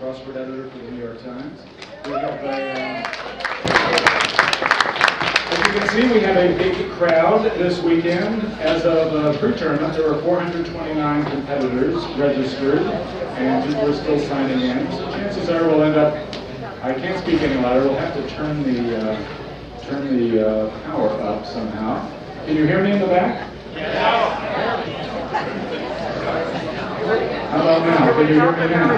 crossword editor for the New York Times. As you can see, we have a big crowd this weekend. As of pre-tournament, there were 429 competitors registered, and people are still signing in. So chances are we'll end up, I can't speak any louder, we'll have to turn the power up somehow. Can you hear me in the back? How about now? Can you hear me now?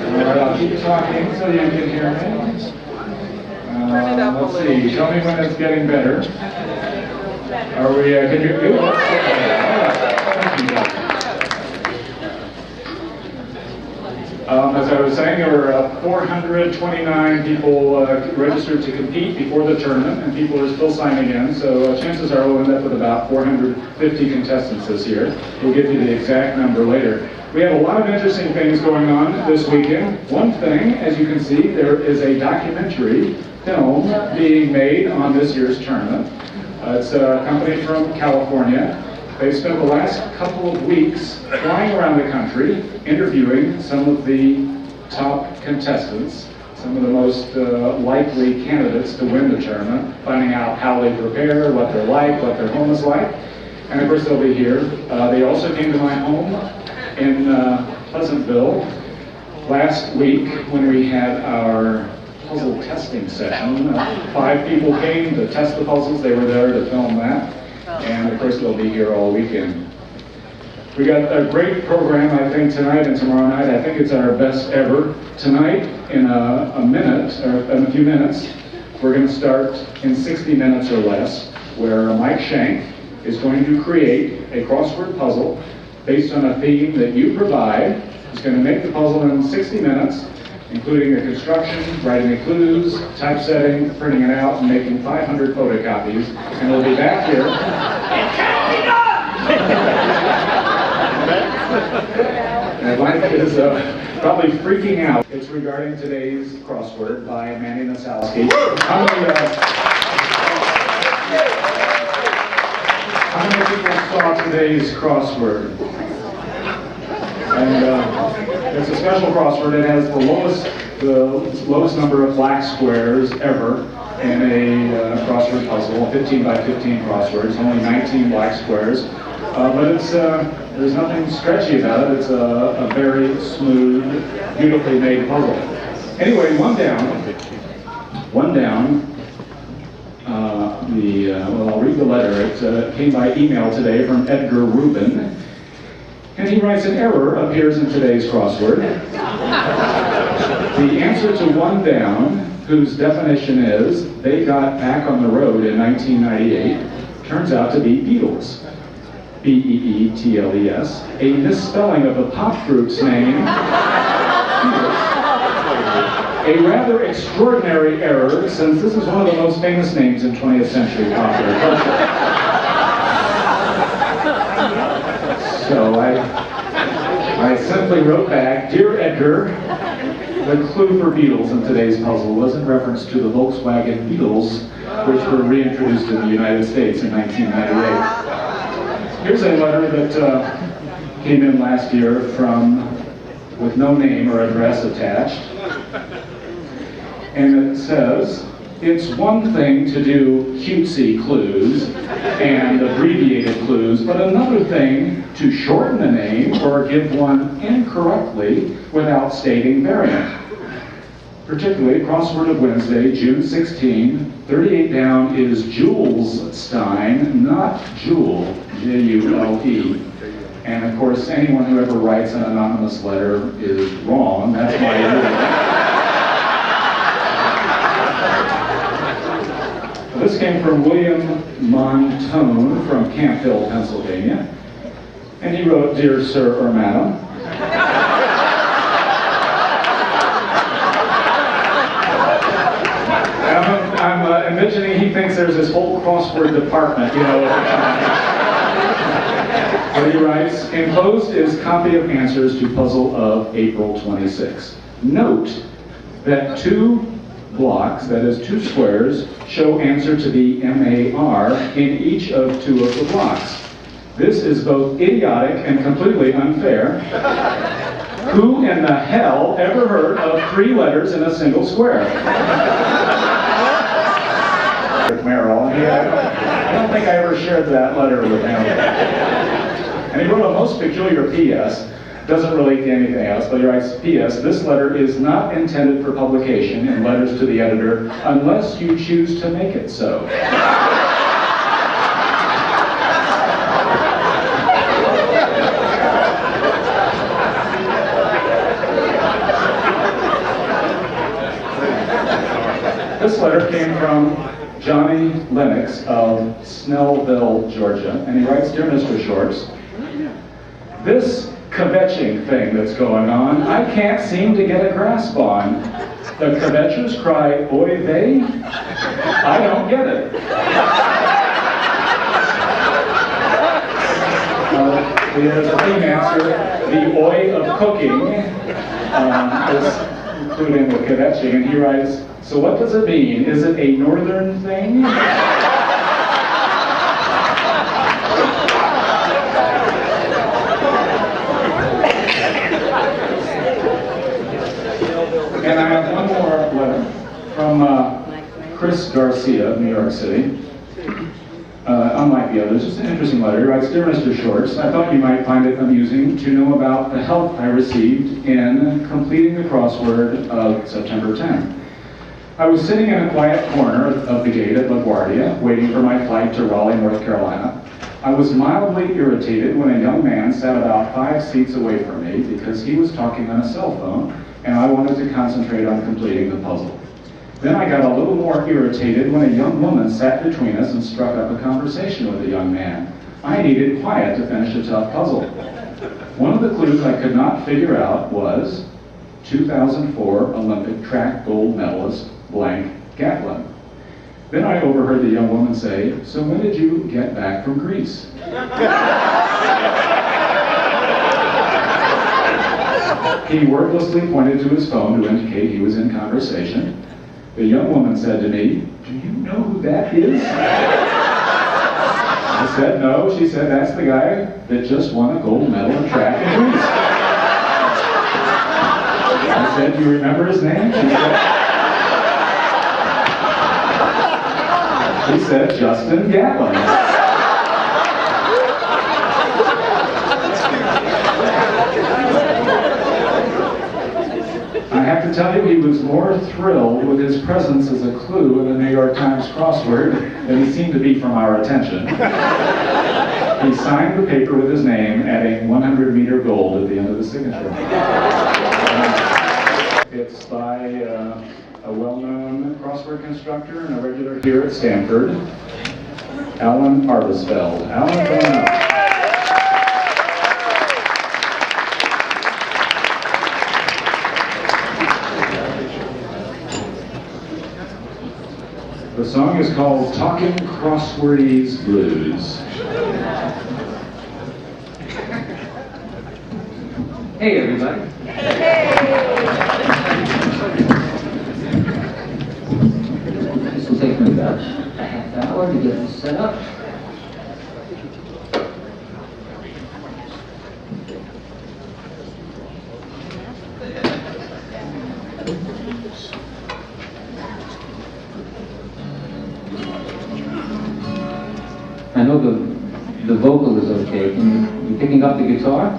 All right, I'll keep talking so you can hear me. Let's see. Tell me when it's getting better. Are we? Can you do it? All right. Thank you, guys. As I was saying, there were 429 people registered to compete before the tournament, and people are still signing in, so chances are we'll end up with about 450 contestants this year. We'll give you the exact number later. We have a lot of interesting things going on this weekend. One thing, as you can see, there is a documentary film being made on this year's tournament. It's a company from California. They've spent the last couple of weeks flying around the country, interviewing some of the top contestants, some of the most likely candidates to win the tournament, finding out how they prepare, what they're like, what their home is like. And of course they'll be here. They also came to my home in Pleasantville last week when we had our puzzle testing session. 5 people came to test the puzzles. They were there to film that. And of course they'll be here all weekend. We got a great program, I think, tonight and tomorrow night. I think it's our best ever. Tonight, in a few minutes, we're going to start in 60 minutes or less, where Mike Shank is going to create a crossword puzzle based on a theme that you provide. He's going to make the puzzle in 60 minutes, including the construction, writing the clues, typesetting, printing it out, and making 500 photocopies. And we'll be back here. It can't be done! And Mike is probably freaking out. It's regarding today's crossword by Manny Nasalski. How many people saw today's crossword? And it's a special crossword. It has the lowest number of black squares ever in a crossword puzzle, 15 by 15 crosswords, only 19 black squares. But it's there's nothing stretchy about it. It's a very smooth, beautifully made puzzle. Anyway, one down. Well, I'll read the letter. It came by email today from Edgar Rubin. And he writes, an error appears in today's crossword. The answer to one down, whose definition is, they got back on the road in 1998, turns out to be Beatles. B-E-E-T-L-E-S, a misspelling of the pop group's name, Beatles. A rather extraordinary error, since this is one of the most famous names in 20th century popular culture. So I simply wrote back, Dear Edgar, the clue for Beatles in today's puzzle was in reference to the Volkswagen Beetles, which were reintroduced in the United States in 1998. Here's a letter that came in last year with no name or address attached. And it says, it's one thing to do cutesy clues and abbreviated clues, but another thing to shorten a name or give one incorrectly without stating variant. Particularly, Crossword of Wednesday, June 16, 38 down is Jules Stein, not Jewel, J-U-L-E. And of course, anyone who ever writes an anonymous letter is wrong. That's my rule. This came from William Montone from Camp Hill, Pennsylvania. And he wrote, Dear Sir or Madam, I'm imagining he thinks there's this whole crossword department, you know. But he writes, enclosed is copy of answers to puzzle of April 26. Note that 2 blocks, that is 2 squares, show answer to be MAR in each of 2 of the blocks. This is both idiotic and completely unfair. Who in the hell ever heard of 3 letters in a single square? Merrill. I don't think I ever shared that letter with him. And he wrote a most peculiar P.S. Doesn't relate to anything else, but he writes, P.S. This letter is not intended for publication in letters to the editor unless you choose to make it so. This letter came from Johnny Lennox of Snellville, Georgia, and he writes, Dear Mr. Shortz, this kvetching thing that's going on, I can't seem to get a grasp on. The kvetchers cry, oy vey? I don't get it. There's a theme answer, the oy of cooking is including the kvetching, and he writes, so what does it mean? Is it a northern thing? And I have one more letter from Chris Garcia of New York City. Unlike the others, just an interesting letter. He writes, Dear Mr. Shortz, I thought you might find it amusing to know about the help I received in completing the crossword of September 10th. I was sitting in a quiet corner of the gate at LaGuardia, waiting for my flight to Raleigh, North Carolina. I was mildly irritated when a young man sat about 5 seats away from me because he was talking on a cell phone, and I wanted to concentrate on completing the puzzle. Then I got a little more irritated when a young woman sat between us and struck up a conversation with a young man. I needed quiet to finish a tough puzzle. One of the clues I could not figure out was 2004 Olympic track gold medalist blank Gatlin. Then I overheard the young woman say, so when did you get back from Greece? He wordlessly pointed to his phone to indicate he was in conversation. The young woman said to me, do you know who that is? I said, no. She said, that's the guy that just won a gold medal in track in Greece. I said, do you remember his name? She said, Justin Gatlin. I have to tell you, he was more thrilled with his presence as a clue in the New York Times crossword than he seemed to be from our attention. He signed the paper with his name, adding 100-meter gold at the end of the signature. It's by a well-known crossword constructor and a regular here at Stamford, Alan Arbesfeld. Alan, come on up. The song is called Talking Crosswordese Blues. Hey everybody. This will take me about a half hour to get this set up. I know the vocal is okay. You picking up the guitar?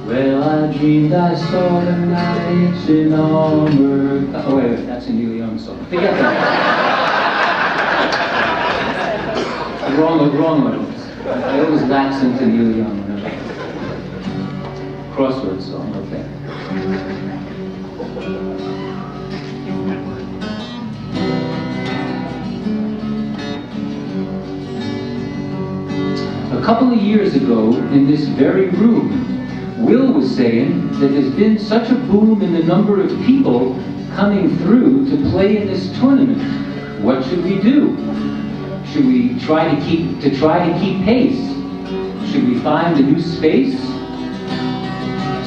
Well, I dreamed I saw the knights in armor. Oh wait, that's a Neil Young song. Forget that. wrong one. I always lapse into Neil Young whenever. Crossword song, okay. A couple of years ago, in this very room, Will was saying that there's been such a boom in the number of people coming through to play in this tournament. What should we do? Should we try to keep pace? Should we find a new space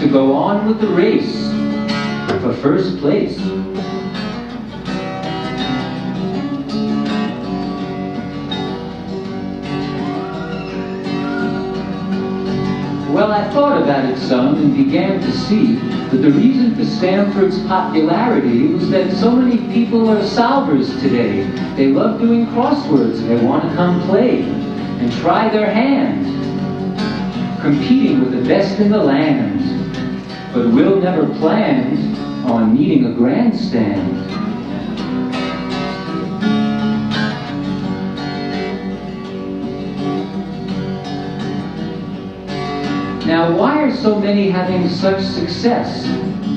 to go on with the race? for first place. Well, I thought about it some and began to see that the reason for Stamford's popularity was that so many people are solvers today. They love doing crosswords and they want to come play and try their hand, competing with the best in the land. But Will never planned on needing a grandstand. Now, why are so many having such success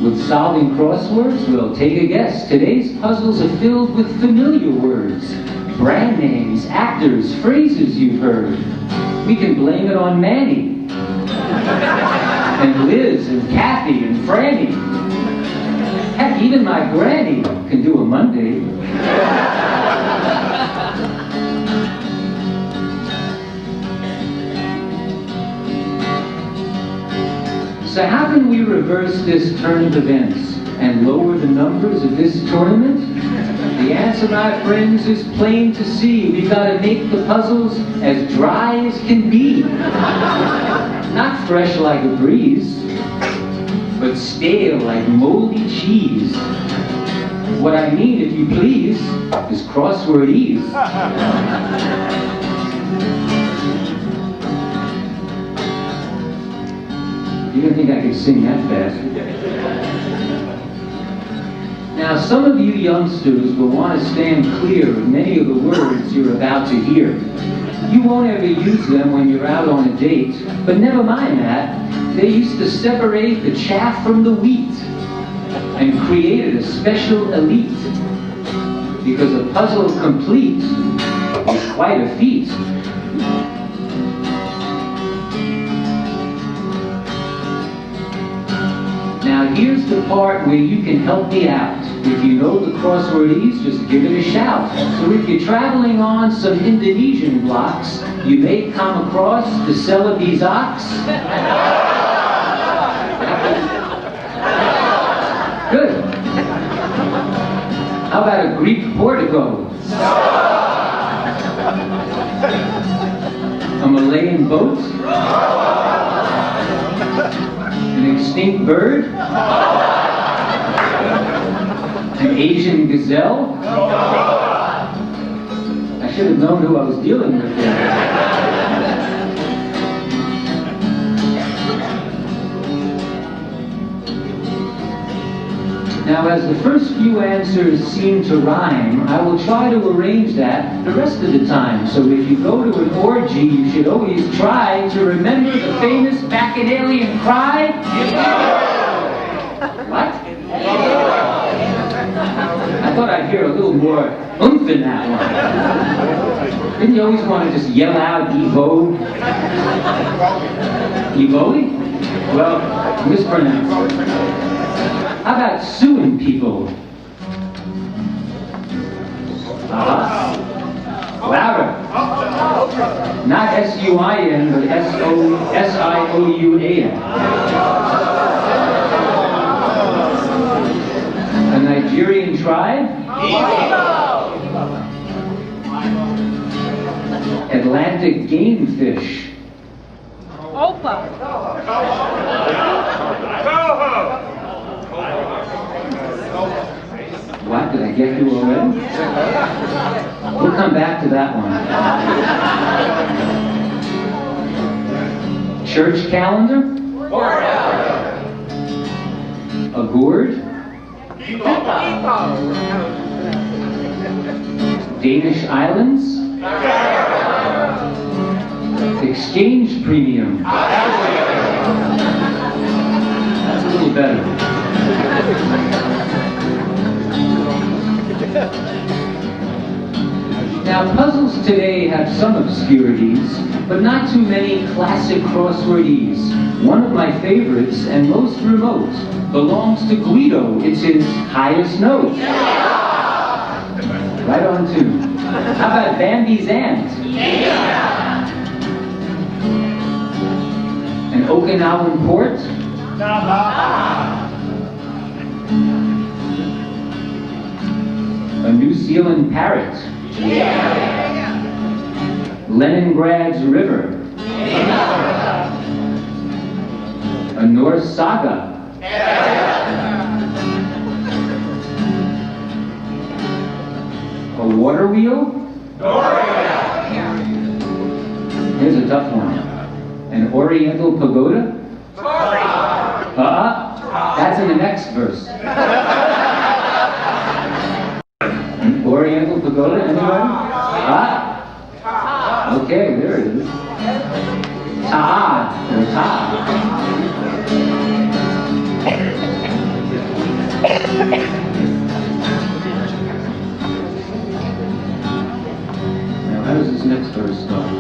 with solving crosswords? Well, take a guess. Today's puzzles are filled with familiar words, brand names, actors, phrases you've heard. We can blame it on Manny, and Liz, and Kathy, and Franny. Heck, even my granny can do a Monday. So how can we reverse this turn of events and lower the numbers of this tournament? The answer, my friends, is plain to see. We've got to make the puzzles as dry as can be. Not fresh like a breeze, but stale like moldy cheese. What I mean, if you please, is crosswordese. You don't think I could sing that fast? Now, some of you youngsters will want to stand clear of many of the words you're about to hear. You won't ever use them when you're out on a date, but never mind that. They used to separate the chaff from the wheat and created a special elite, because a puzzle complete is quite a feat. Now here's the part where you can help me out. If you know the crosswordese, just give it a shout. So if you're traveling on some Indonesian blocks, you may come across the Celebes ox. Good. How about a Greek portico? A Malayan boat? An extinct bird? An Asian gazelle? I should have known who I was dealing with there. Now, as the first few answers seem to rhyme, I will try to arrange that the rest of the time. So if you go to an orgy, you should always try to remember the famous Bacchanalian cry. What? I thought I'd hear a little more oomph in that one. Didn't you always want to just yell out, Evo? Evo? Well, mispronounced. How about suing people? Louder. Not S-U-I-N, but S-I-O-U-A-N. A Nigerian tribe? Atlantic game fish. Opa. What? Did I get you already? We'll come back to that one. Church calendar? A gourd? Danish islands? Exchange premium? That's a little better. Now, puzzles today have some obscurities, but not too many classic crosswordese. One of my favorites, and most remote, belongs to Guido. It's his highest note. Right on tune. How about Bambi's aunt? An Okinawan port? A New Zealand parrot. Leningrad's river. A Norse saga. A water wheel? Here's a tough one. An oriental pagoda? That's in the next verse. An oriental pagoda, anyone? Okay, there it is. Ta, or ta. Now, how does this next verse start?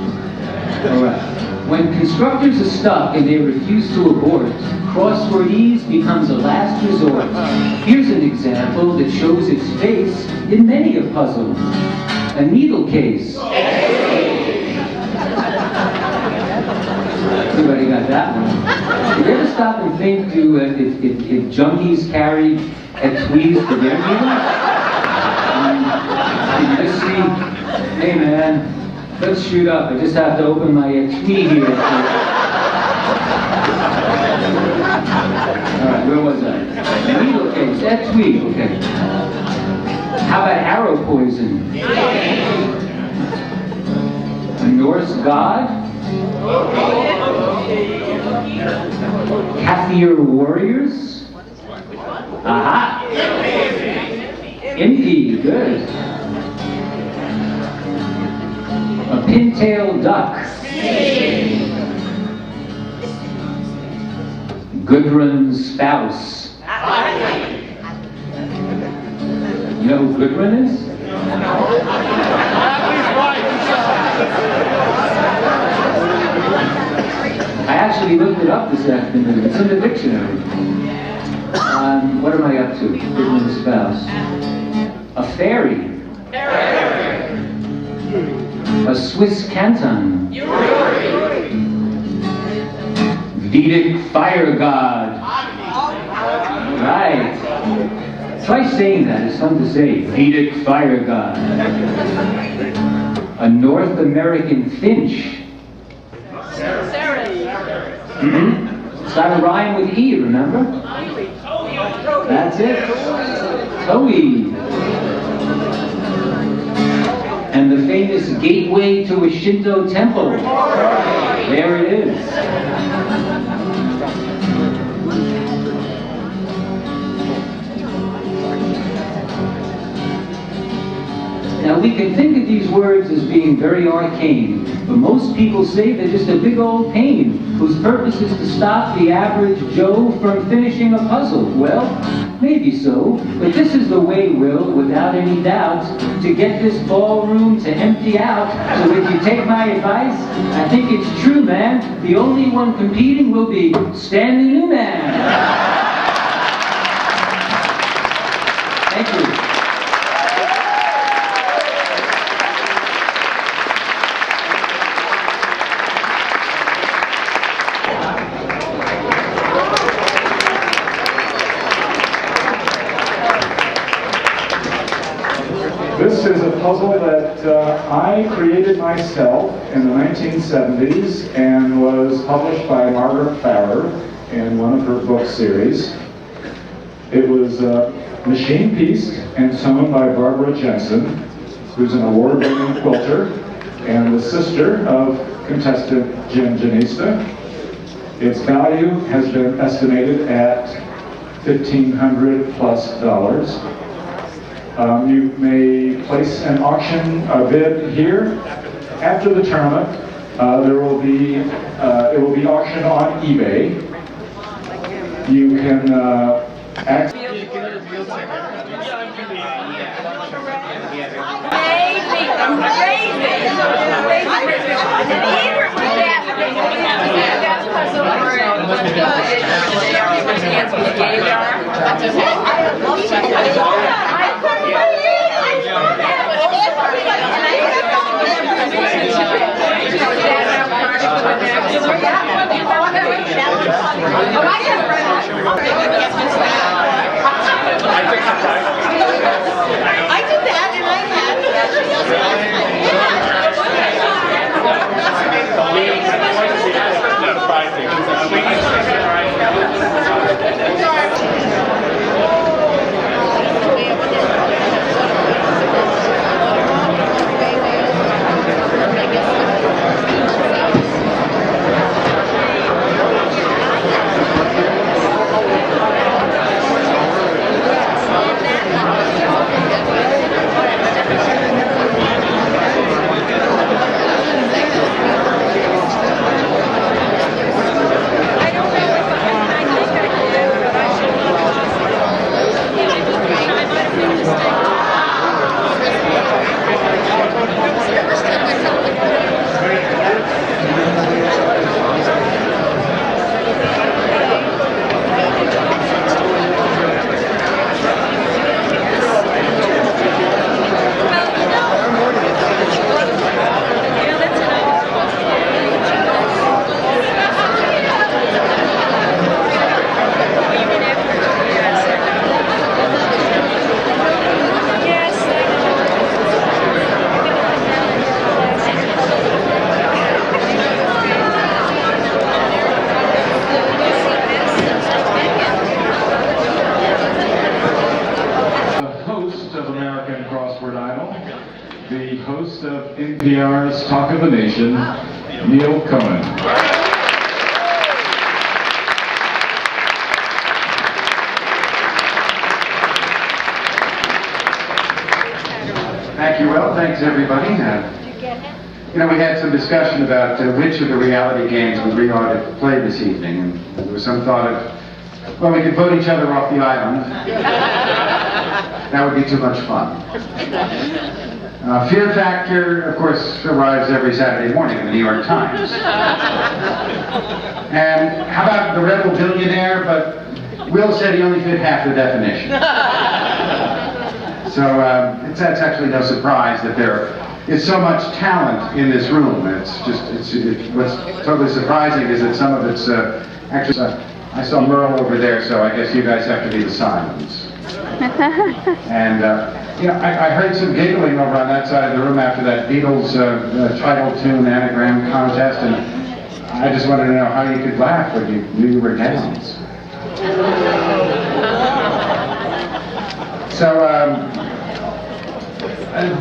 All right. When constructors are stuck and they refuse to abort, Crosswordese becomes a last resort. Here's an example that shows its face in many a puzzle. A needle case. Everybody got that one. Did you ever stop and think if junkies carried etuis for their needles? Did you just see, hey man, let's shoot up. I just have to open my etui here. Alright, where was I? Needle case, etui, okay. How about arrow poison? A Norse god? Kathir warriors? Aha! Impi, good. A pintail duck. Gudrun's spouse. You know who Gudrun is? I actually looked it up this afternoon. It's in the dictionary. What am I up to? Gudrun's spouse. A fairy. A Swiss canton. Vedic fire god. Right. Try saying that. It's fun to say. Vedic fire god. A North American finch. It's got a rhyme with E, remember? That's it. Toei. And the famous gateway to a Shinto temple. There it is. Now we can think of these words as being very arcane, but most people say they're just a big old pain whose purpose is to stop the average Joe from finishing a puzzle. Well, maybe so, but this is the way, Will, without any doubt, to get this ballroom to empty out. So if you take my advice, I think it's true, man. The only one competing will be Stanley Newman. Thank you. This is a puzzle that I created myself in the 1970s and was published by Margaret Farrer in one of her book series. It was machine-pieced and sewn by Barbara Jensen, who's an award-winning quilter and the sister of contestant Jim Janista. Its value has been estimated at $1,500+. You may place an auction bid here. After the tournament, it will be auctioned on eBay. You can I did that. American Crossword Idol, the host of NPR's Talk of the Nation, Neil Cohen. Thank you, Will. Thanks, everybody. We had some discussion about which of the reality games we ought to play this evening, and there was some thought of, well, we could vote each other off the island. That would be too much fun. Fear Factor, of course, arrives every Saturday morning in the New York Times. And how about the Rebel Billionaire? But Will said he only fit half the definition. So that's actually no surprise that there is so much talent in this room. What's totally surprising is that some of it's actually. I saw Merle over there, so I guess you guys have to be the silence. And I heard some giggling over on that side of the room after that Beatles title tune anagram contest, and I just wanted to know how you could laugh when you knew you were Downs. So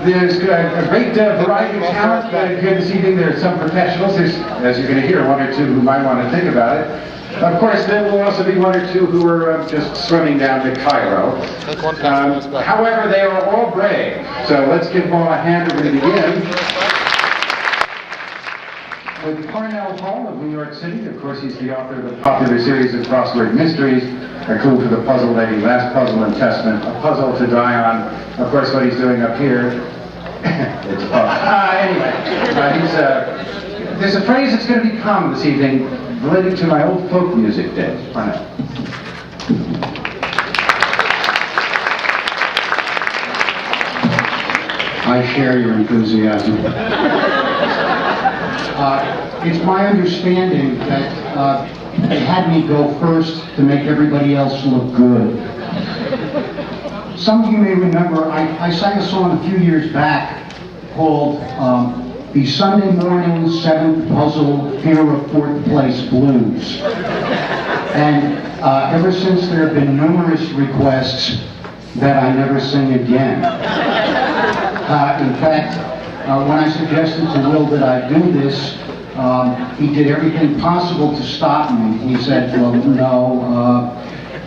there's a great variety of talent here this evening. There are some professionals. There's, as you're going to hear, one or two who might want to think about it. Of course, there will also be one or two who are just swimming down to Cairo. However, they are all brave. So let's give them all a hand. We're going to begin with Parnell Hall of New York City. Of course, he's the author of the popular series of crossword mysteries, A Clue to the Puzzle Lady, Last Puzzle and Testament, A Puzzle to Die On. Of course, what he's doing up here, it's anyway, there's a phrase that's going to be common this evening related to my old folk music days. Parnell. I share your enthusiasm. It's my understanding that they had me go first to make everybody else look good. Some of you may remember I sang a song a few years back called The Sunday Morning 7th Puzzle Fear of 4th Place Blues. And ever since there have been numerous requests that I never sing again. In fact, when I suggested to Will that I do this, he did everything possible to stop me. He said, well, no,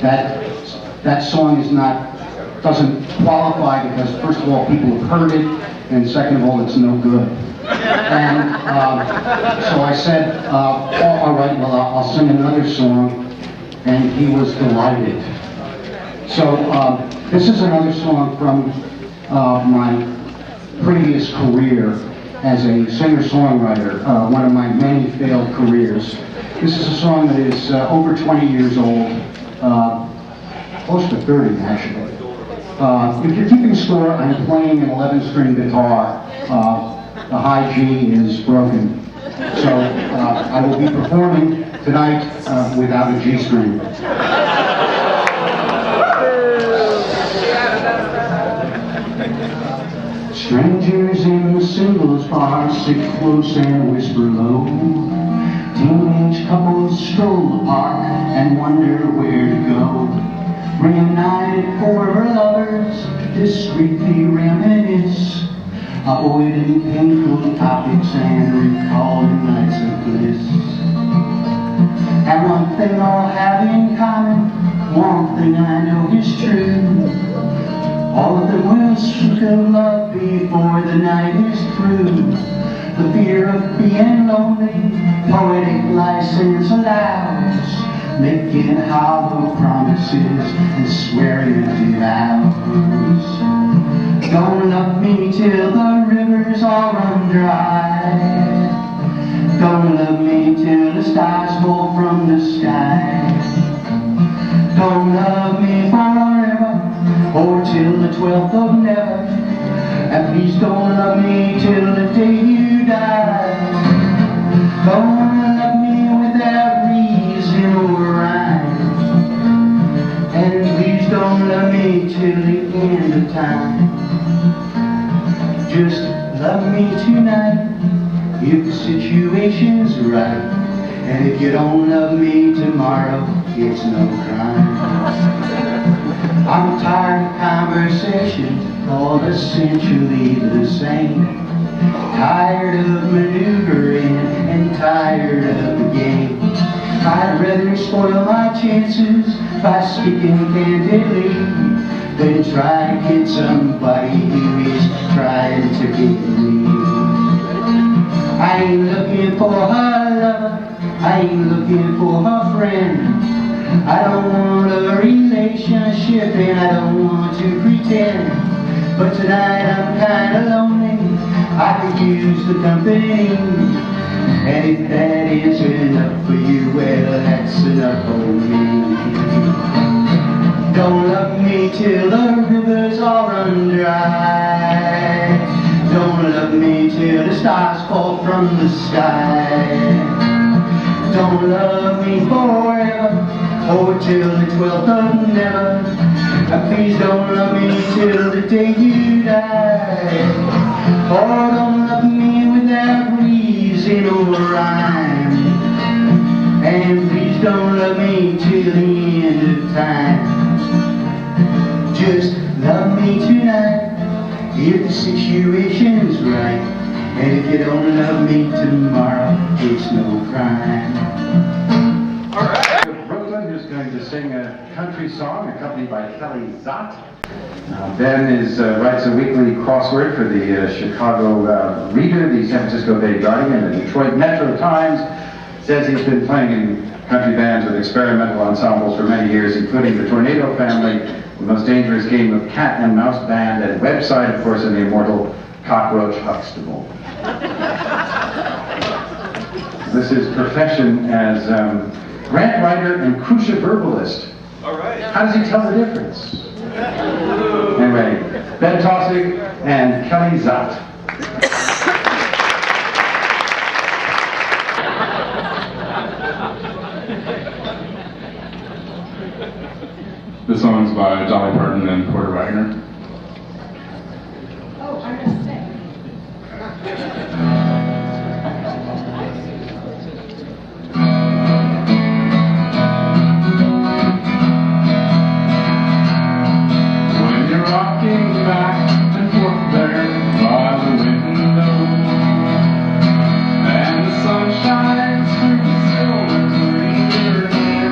that song doesn't qualify because, first of all, people have heard it, and second of all, it's no good. And so I said, all right, well, I'll sing another song, and he was delighted. So this is another song from my previous career as a singer-songwriter, one of my many failed careers. This is a song that is over 20 years old, close to 30 actually. If you're keeping score, I'm playing an 11-string guitar. The high G is broken. So I will be performing tonight without a G string. Strangers in the singles bar sit close and whisper low. Teenage couples stroll the park and wonder where to go. Reunited former lovers discreetly reminisce, avoiding painful topics and recalling nights of bliss. And one thing all have in common, one thing I know is true. All of them will speak of love before the night is through. The fear of being lonely, poetic license allows, making hollow promises and swearing empty vows. Don't love me till the rivers all run dry. Don't love me till the stars fall from the sky. Don't love me forever, or till the 12th of never. And please don't love me till the day you die. Don't love me without reason or rhyme. And please don't love me till the end of time. Just love me tonight, if the situation's right. And if you don't love me tomorrow, it's no crime. I'm tired of conversations, all essentially the same. Tired of maneuvering and tired of the game. I'd rather spoil my chances by speaking candidly than try to get somebody who is trying to get me. I ain't looking for her lover, I ain't looking for her friend. I don't want a relationship and I don't want to pretend. But tonight I'm kinda lonely, I could use the company. And if that isn't enough for you, well that's enough for me. Don't love me till the rivers all run dry. Don't love me till the stars fall from the sky. Don't love me forever, or till the 12th of never. Please don't love me till the day you die. Or don't love me without reason or rhyme. And please don't love me till the end of time. Just love me tonight, if the situation is right. And if you don't love me tomorrow, it's no crime. All right. Brooklyn, who's going to sing a country song accompanied by Kelly Zott. Ben writes a weekly crossword for the Chicago Reader, the San Francisco Bay Guardian, and the Detroit Metro Times. Says he's been playing in country bands with experimental ensembles for many years, including the Tornado Family, the Most Dangerous Game of Cat and Mouse Band, and website, of course, and the immortal Cockroach Huxtable. This is profession as grant writer and crucia verbalist. All right. How does he tell the difference? Anyway, Ben Tossig and Kelly Zott. This song's by Dolly Parton and Porter Wagner. Oh, I'm gonna sing. When you're rocking back and forth there by the window, and the sun shines through the silver green of your hair,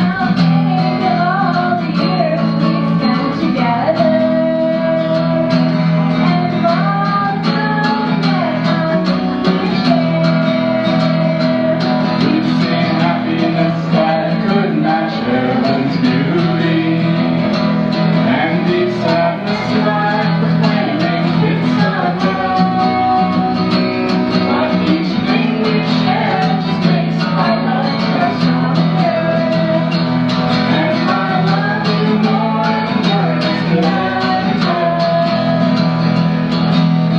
I'll think of all the years we spent together, and all the time that we shared. we'd sing happiness that could match heaven's beauty, and deep sadness like the flaming bits of hell. But each thing we share just makes our love grow stronger, and I love you more than words could ever tell.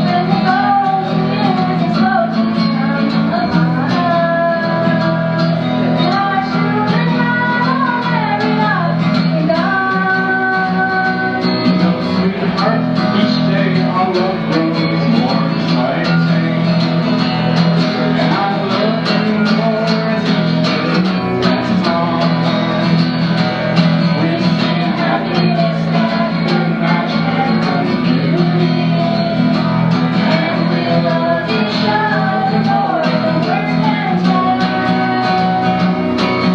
When the golden years explode from upon us, and our children all married off and gone. You know, sweetheart, each day our love grows more exciting, and I love you more as each day passes on. We've seen happiness that could match heaven's beauty, and we love each other more than words can tell.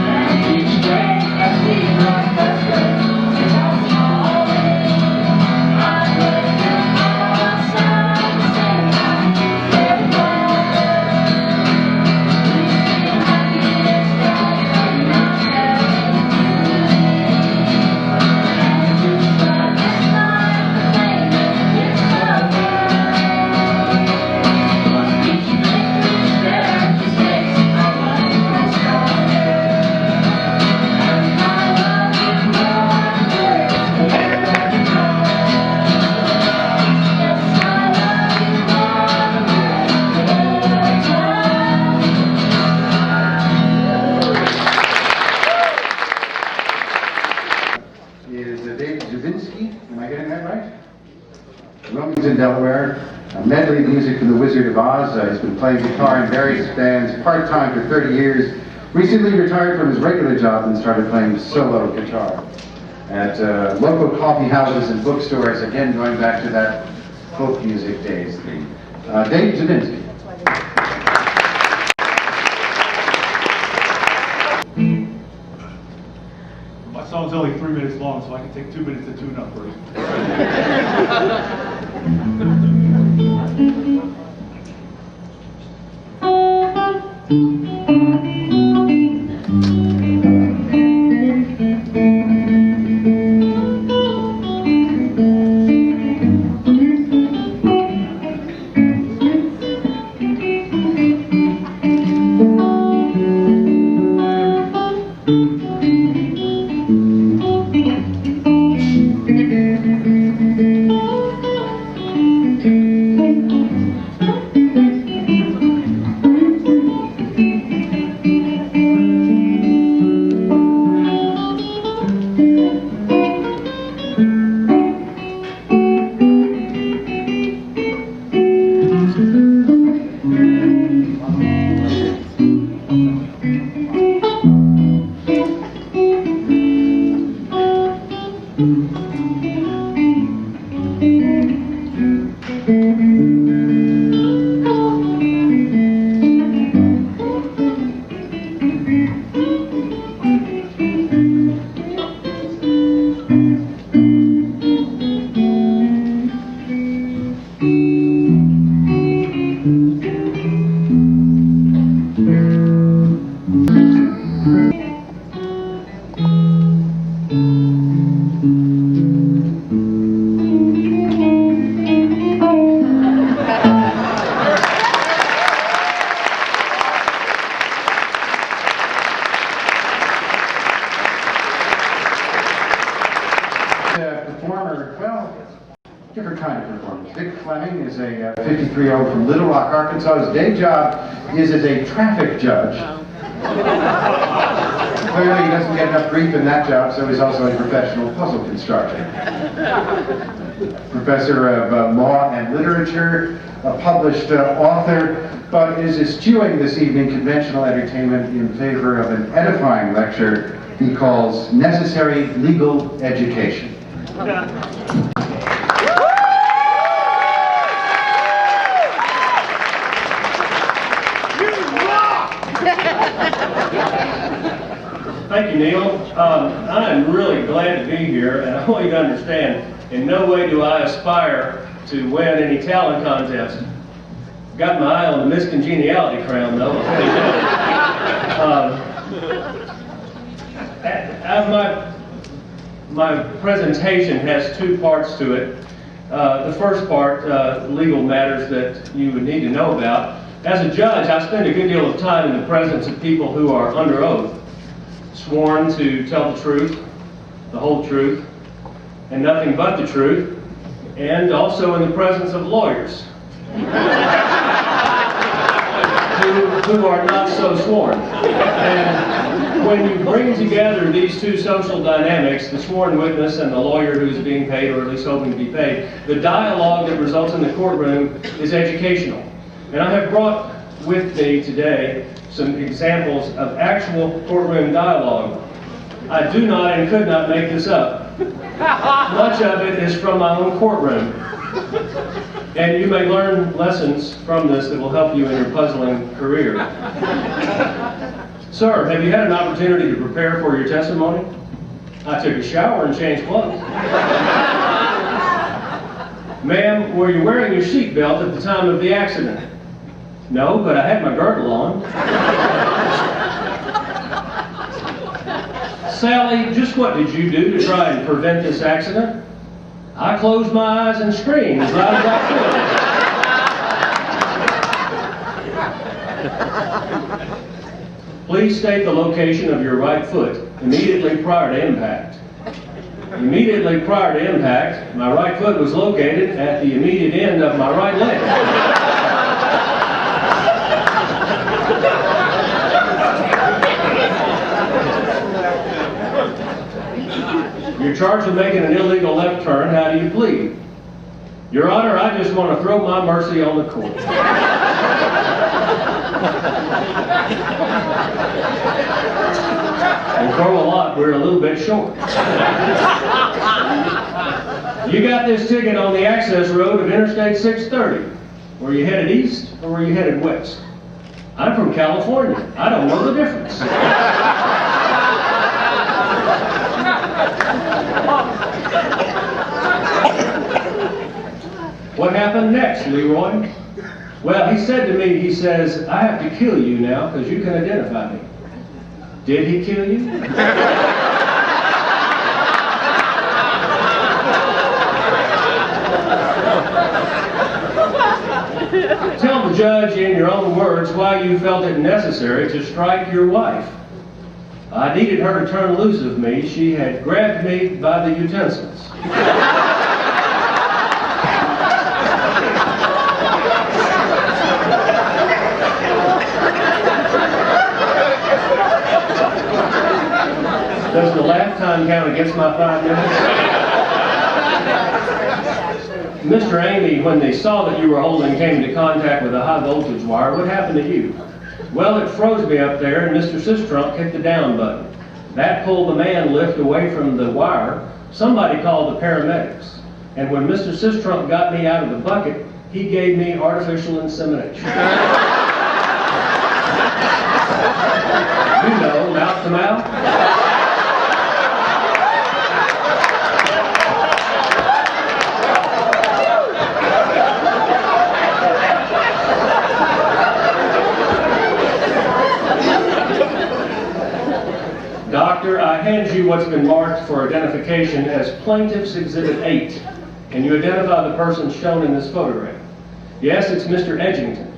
And each day as we ride the streets to our home, I put you outside to say farewell. We've seen happiness that could not heaven's beauty, and through darkest night the flaming kiss of love. But each thing we share just makes our love grow stronger, and I love you more than words could ever tell. Yes, I love you more than words could ever tell. Is David Javinsky, am I getting that right? Wilmington, Delaware. A medley of music from The Wizard of Oz. He's been playing guitar in various bands part-time for 30 years. Recently retired from his regular job and started playing solo guitar. at local coffee houses and bookstores, again going back to that folk music days theme. Dave Zabinski. My song's only 3 minutes long, so I can take 2 minutes to tune up first. Different kind of performance. Vic Fleming is a 53-year-old from Little Rock, Arkansas. His day job is as a traffic judge. Clearly he doesn't get enough grief in that job, so he's also a professional puzzle constructor. Professor of law and literature, a published author, but is eschewing this evening conventional entertainment in favor of an edifying lecture he calls Necessary Legal Education. Thank you, Neil. I'm really glad to be here, and I want you to understand, in no way do I aspire to win any talent contest. Got my eye on the Miss Congeniality crown, though. My presentation has two parts to it. The first part, legal matters that you would need to know about. As a judge, I spend a good deal of time in the presence of people who are under oath, sworn to tell the truth, the whole truth, and nothing but the truth, and also in the presence of lawyers who are not so sworn. And when you bring together these two social dynamics, the sworn witness and the lawyer who is being paid, or at least hoping to be paid, the dialogue that results in the courtroom is educational. And I have brought with me today some examples of actual courtroom dialogue. I do not and could not make this up. Much of it is from my own courtroom. And you may learn lessons from this that will help you in your puzzling career. Sir, have you had an opportunity to prepare for your testimony? I took a shower and changed clothes. Ma'am, were you wearing your seatbelt at the time of the accident? No, but I had my girdle on. Sally, just what did you do to try and prevent this accident? I closed my eyes and screamed as loud as I could. Please state the location of your right foot immediately prior to impact. Immediately prior to impact, my right foot was located at the immediate end of my right leg. You're charged with making an illegal left turn. How do you plead? Your Honor, I just want to throw my mercy on the court. And for a lot, we're a little bit short. You got this ticket on the access road of Interstate 630. Were you headed east or were you headed west? I'm from California. I don't know the difference. What happened next, Leroy? Well, he said to me, he says, I have to kill you now because you can identify me. Did he kill you? Tell the judge in your own words why you felt it necessary to strike your wife. I needed her to turn loose of me. She had grabbed me by the utensils. Does the laugh time count against my 5 minutes? Mr. Amy, when they saw that you were holding came into contact with a high voltage wire, what happened to you? Well, it froze me up there and Mr. Sistrunk hit the down button. That pulled the man lift away from the wire. Somebody called the paramedics. And when Mr. Sistrunk got me out of the bucket, he gave me artificial insemination. You know, mouth to mouth. Doctor, I hand you what's been marked for identification as Plaintiff's Exhibit 8. Can you identify the person shown in this photograph? Yes, it's Mr. Edgington.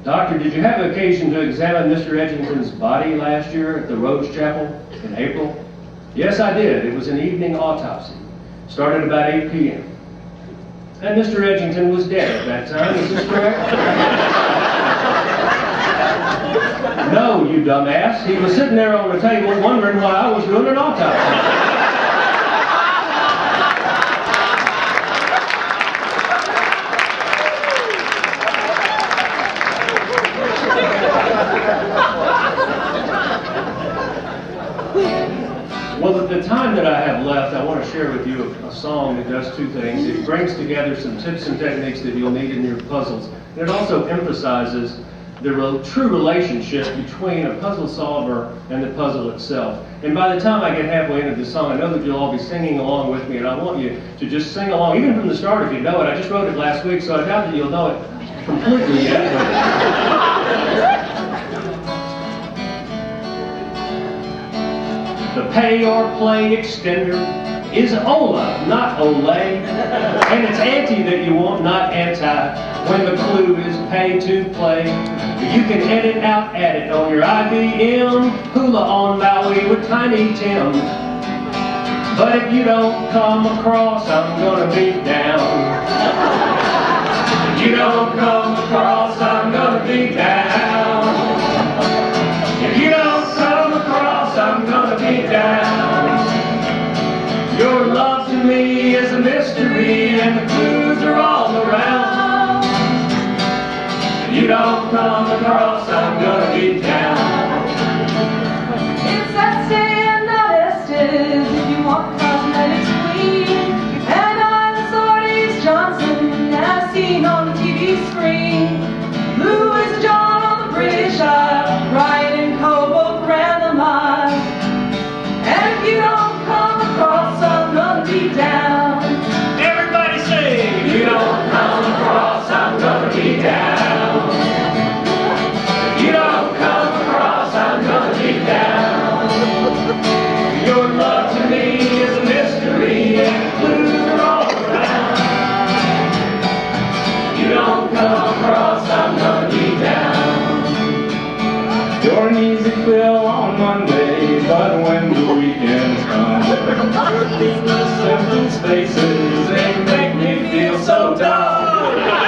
Doctor, did you have occasion to examine Mr. Edgington's body last year at the Rhodes Chapel in April? Yes, I did. It was an evening autopsy. Started about 8 p.m. And Mr. Edgington was dead at that time. Is this correct? No, you dumbass. He was sitting there on the table wondering why I was doing an autopsy. Well, at the time that I have left, I want to share with you a song that does two things. It brings together some tips and techniques that you'll need in your puzzles. And it also emphasizes the true relationship between a puzzle solver and the puzzle itself. And by the time I get halfway into the song, I know that you'll all be singing along with me, and I want you to just sing along, even from the start if you know it. I just wrote it last week, so I doubt that you'll know it completely yet. The pay or play extender is Ola, not Olay. And it's anti that you want, not anti. When the clue is pay to play, you can edit out at it on your IBM. Hula on Maui with Tiny Tim. But if you don't come across, I'm gonna be down. If you don't come across, I'm gonna be down. If you don't come across, I'm gonna be down. Your love to me is a mystery, and the clues are all around. If you don't come across, I'm gonna be down. It's that stand of Estes if you want cosmetics clean. And I'm the Shortz Johnson as seen on the TV screen. Blue is John on the British Isle, Ryan and Co both ran the mile. And if you don't come across, I'm gonna be down. Everybody sing! If you don't come across, I'm gonna be down. If you don't come across, I'm gonna be down. Your love to me is a mystery, and clues are all around. If you don't come across, I'm gonna be down. You're an easy fill on Monday, but when the weekends come, meaningless empty spaces, they make me feel so dumb.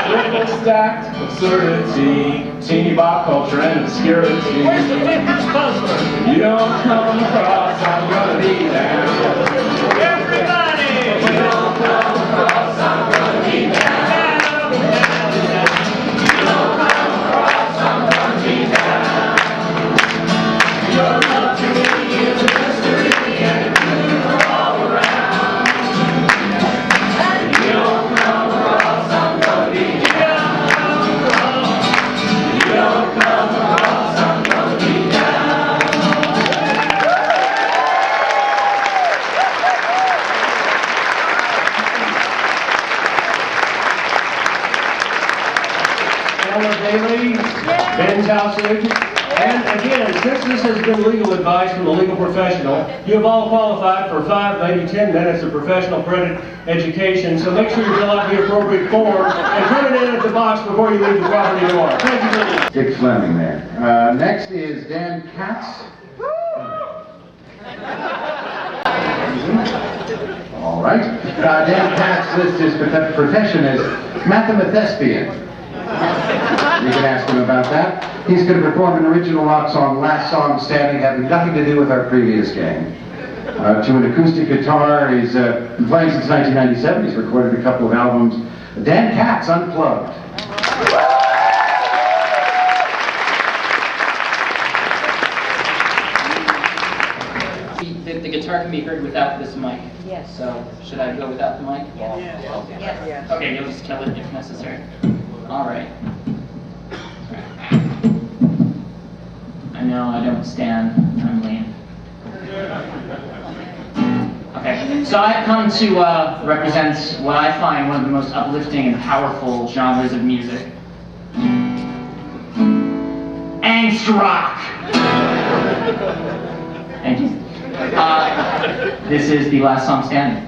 Triple stacked absurdity, teeny bop culture and obscurity. Where's the Vickers puzzler? If you don't come across, I'm gonna be down. Everybody! If you don't come across, I'm gonna be down. If you don't come across, I'm gonna be down. Your love to me is a Daly, Ben Tausig. And again, since this has been legal advice from a legal professional, you have all qualified for 5, maybe 10 minutes of professional credit education, so make sure you fill out the appropriate form and turn it in at the box before you leave the property door. Thank you very much. Vic Fleming there. Next is Dan Katz. All right. Dan Katz lists his profession as mathematician. You can ask him about that. He's going to perform an original rock song, Last Song Standing, having nothing to do with our previous game. To an acoustic guitar, he's been playing since 1997. He's recorded a couple of albums. Dan Katz, Unplugged. The guitar can be heard without this mic. Yes. So, should I go without the mic? Yes. Yes. Okay, you'll just kill it if necessary. All right. I know I don't stand, I'm lean. Okay, so I've come to represent what I find one of the most uplifting and powerful genres of music. Angst rock! Thank you. This is the last song standing.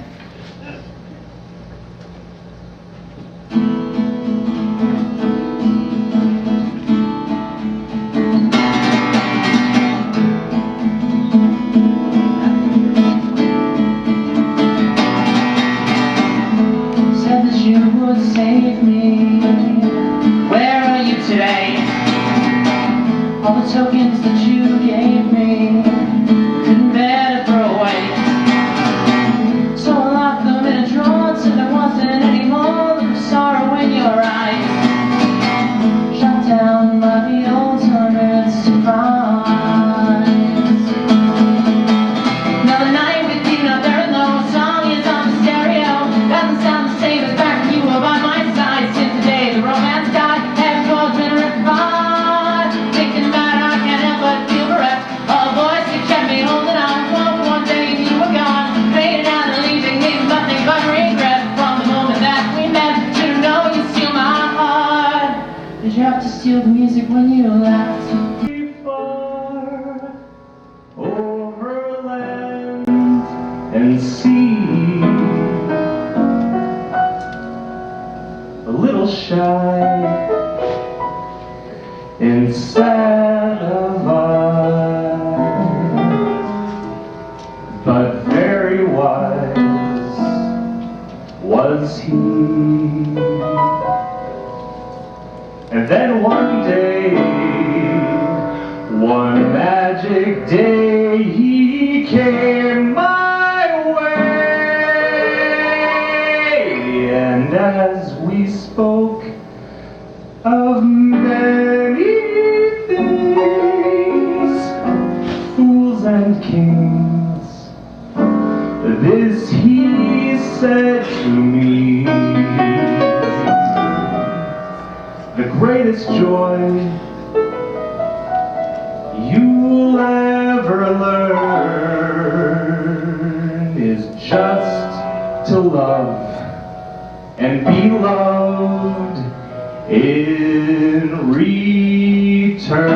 Save me. Where are you today? All the tokens that you gave me couldn't bear to throw away. So I locked them in a drawer till there wasn't any more of sorrow in your eyes. Shut down by the old timer's surprise. Another night with you, now there is no song is on the stereo. Doesn't sound the same as back when you were by my side. Since the day the romance died, heaven's world's been ripped apart. Thinking about I can't help but feel bereft. A voice that kept me holding on. One day you were gone, fading out and leaving me with nothing but regret. From the moment that we met, you know you steal my heart. Did you have to steal the music when you left? Far over land and sea, a little shy and sad of eye, but very wise was he. And then one day, one magic day, he came my way, and as we spoke of many things, fools and kings, this he said to me: the greatest joy you'll ever learn is just to love and be loved in return.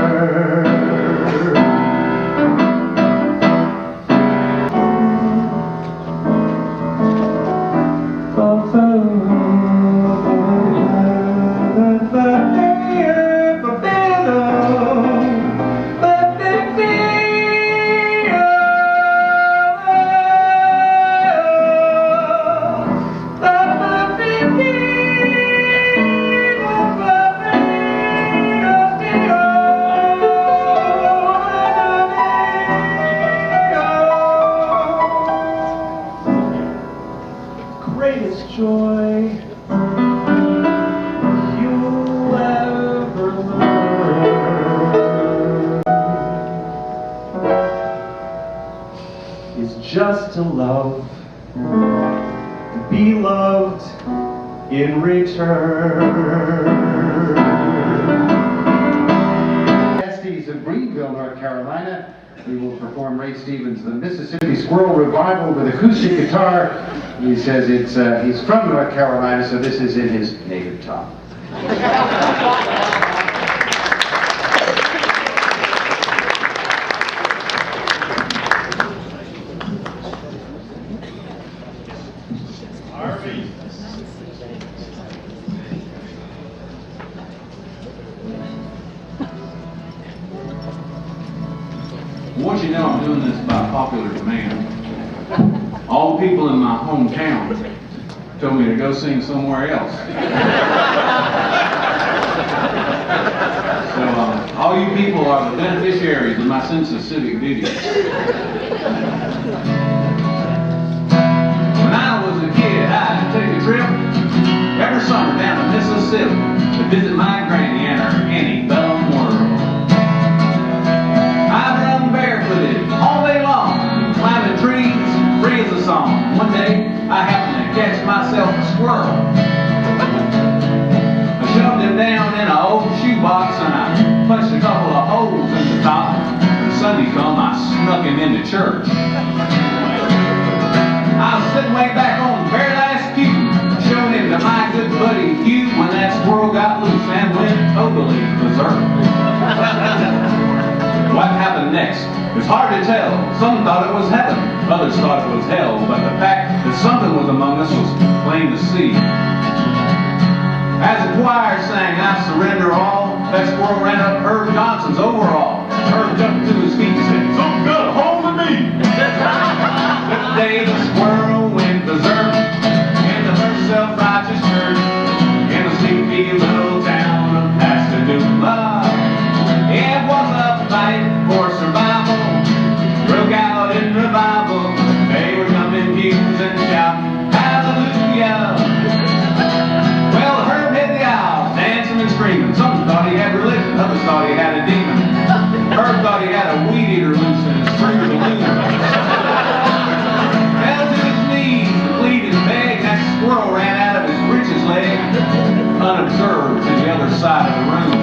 Greatest joy you'll ever learn is just to love and be loved in return. Estes of Greenville, North Carolina. We will perform Ray Stevens' The Mississippi Squirrel Revival with acoustic guitar. He says he's from North Carolina, so this is in his native tongue. Harvey. I want you to know I'm doing this by popular demand. All the people in my hometown told me to go sing somewhere else. So all you people are the beneficiaries of my sense of civic duty. When I was a kid, I'd take a trip every summer down to Mississippi to visit my granny and her antebellum world. I'd run barefooted all day long, climbing trees, free as a song. One day, I happened to catch myself a squirrel. I shoved him down in an old shoebox and I punched a couple of holes in the top. When Sunday come, I snuck him into church. I was sitting way back on the very last pew, showing him to my good buddy Hugh when that squirrel got loose and went totally berserk. What happened next? It's hard to tell. Some thought it was heaven, others thought it was hell, but the fact that something was among us was plain to see. As the choir sang, I surrender all, that squirrel ran up Herb Johnson's overall. Herb jumped to his feet and said, "Something got a hold of me." The day the squirrel went berserk into her self-righteous church in the sleepy little town of Pascagoula. It was a fight for survival, broke out in revival. They were jumping pews and shouting, hallelujah. Well, Herb hit the aisle, dancing and screaming. Some thought he had religion, others thought he had a demon. Herb thought he had a weed eater loose in his spring balloon. Fell to his knees and pleaded and begged. That squirrel ran out of his breeches leg, unobserved to the other side of the room.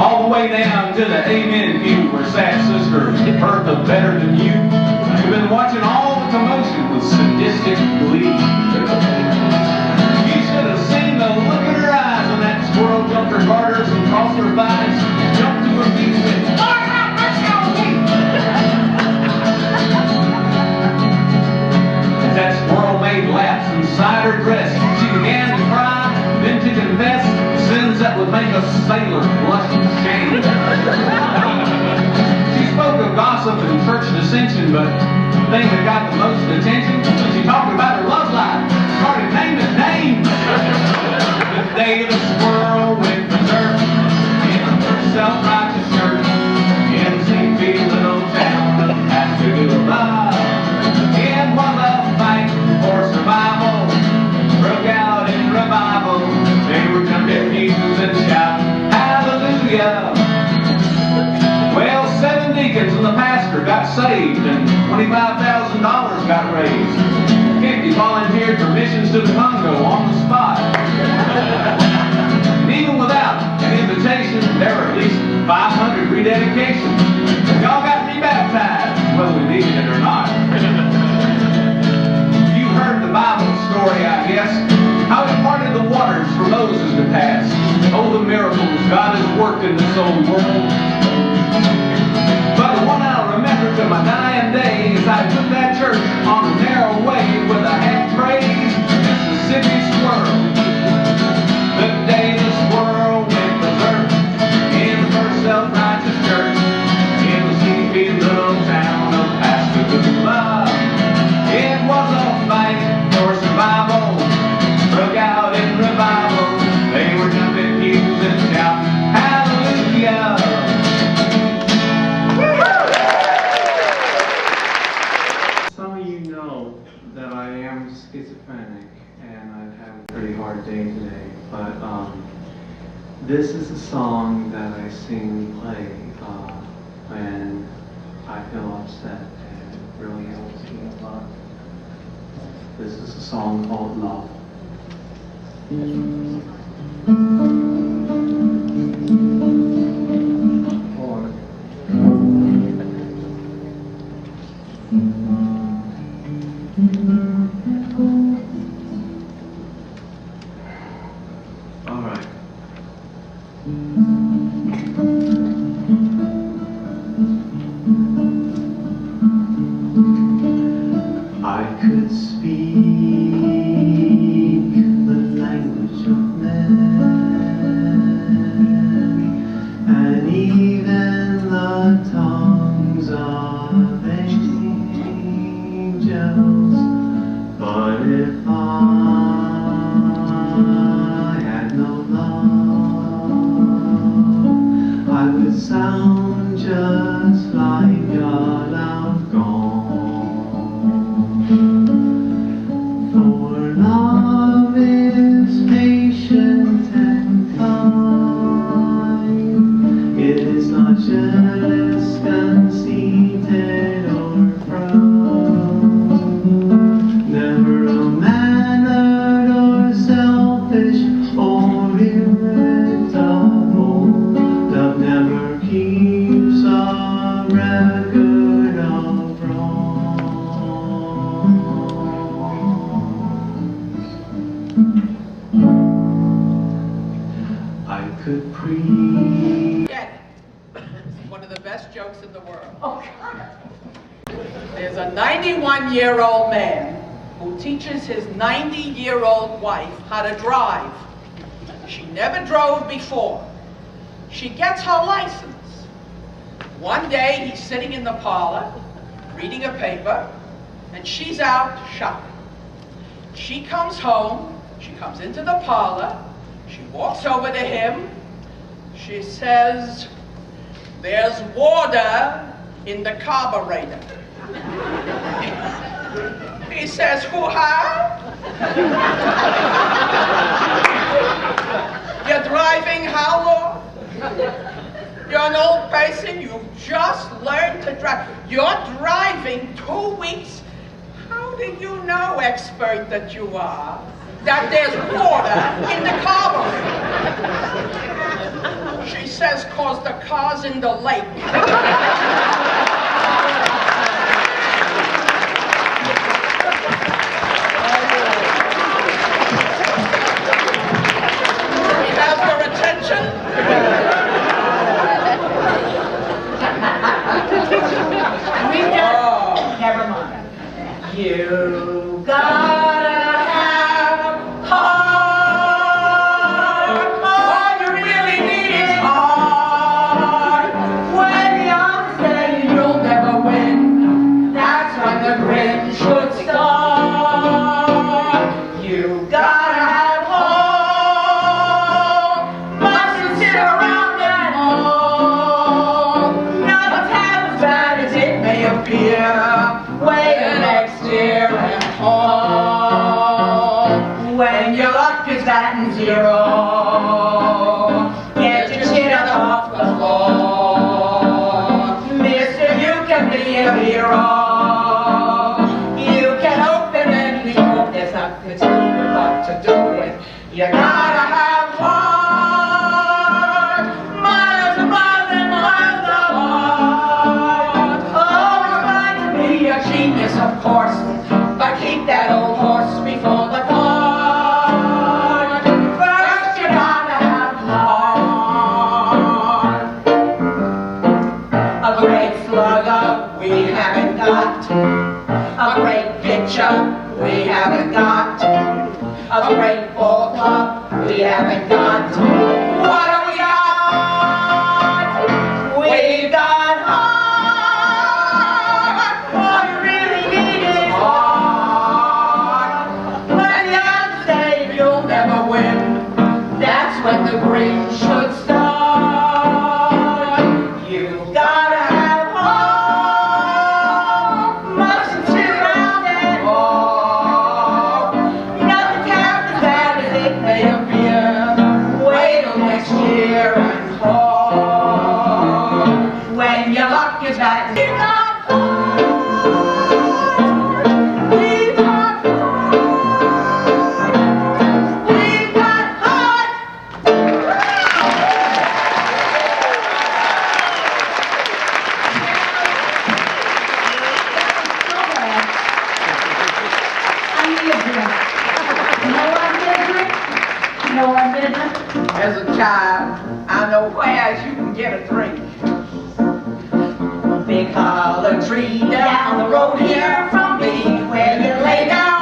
All the way down to the amen pew where sat Sister Bertha Better Than You, who'd been watching all the commotion with sadistic glee. You should have seen the look in her eyes when that squirrel jumped her garters and crossed her thighs, jumped to her feet and said, "Lord, have mercy on me!" As that squirrel made laps inside her dress, she began to cry, then to confess sins that would make a sailor blush with shame. She spoke of gossip and church dissension, but the thing that got the most attention was she talked about her love life, started naming names. The day the squirrel went berserk in her self-righteous church in the sleepy little town of Pascagoula. It was a fight for survival, broke out in revival. They were jumping pews and shouting, hallelujah. Well, 7 deacons and the pastor got saved and $25,000 got raised. 50 volunteered for missions to the Congo on the spot. And even without an invitation, there were at least 500 rededications. Y'all got rebaptized, whether we needed it or not. You heard the Bible story, I guess, how he parted the waters for Moses to pass. Oh, the miracles God has worked in this old world. But the one I'll remember to my dying day is I took that church on a narrow way with a half-crazed Mississippi squirrel. The day the squirrel went berserk in her self-righteous church in the sleepy little town of Pascagoula. It was a fight for survival, broke out in revival. They were jumping pews and shouting, hallelujah. Some of you know that I am schizophrenic and I've had a pretty hard day today, but this is a song that I sing and play when I feel upset, and it really helps me a lot. This is a song called Love. All right. I could speak the language of men, and even the tongues of angels. But if I had no love, I would sound just like a loud gong. For love is patient and kind. It is not jealous, conceited, or proud. Never mannered or selfish or irritable. Love never keeps a record of wrong. I could preach. It's one of the best jokes in the world. There's a 91-year-old man who teaches his 90-year-old wife how to drive. She never drove before. She gets her license. One day he's sitting in the parlor, reading a paper, and she's out shopping. She comes home, she comes into the parlor, she walks over to him, she says, "There's water in the carburetor." He says, "Hoo-ha? You're driving how long? You're an old person, you've just learned to drive. You're driving 2 weeks? How do you know, expert that you are, that there's water in the carburetor?" She says, "'Cause the car's in the lake." Never mind. You gotta have heart. All you really need is heart. When you're saying you'll never win, that's when the grin should start. You gotta have heart. Mustn't sit around and moan. Nothing's half as bad as it may appear. Wait till next year and home. When your luck is batting 0, get your chin up off the floor. Mister, you can be a hero. You can open any door. There's nothing to do but to do it. You gotta have heart. Miles and miles and miles of heart. Always trying to be a genius, of course, but keep that old horse before the cart. First you gotta have heart. A great slugger we haven't got. A great pitcher we haven't got. A great ball club we haven't got. What do we got? We've got heart. All you really need is heart. When you say you'll never win, that's when the grin should start. You gotta have heart. Mustn't sit around and moan. Nothing's half as bad as it may appear. Wait till next year and hope. When your luck is back, we've got heart. We've got heart. We've got heart. I need a drink. You know what I'm gonna drink? You know what I'm gonna drink? As a child, I know where you can get a drink. Big hollow tree down the road here from me, where you lay down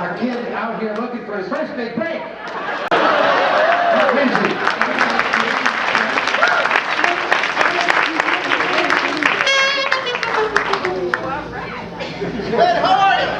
Our kid out here looking for his first big break. Fred, how are you?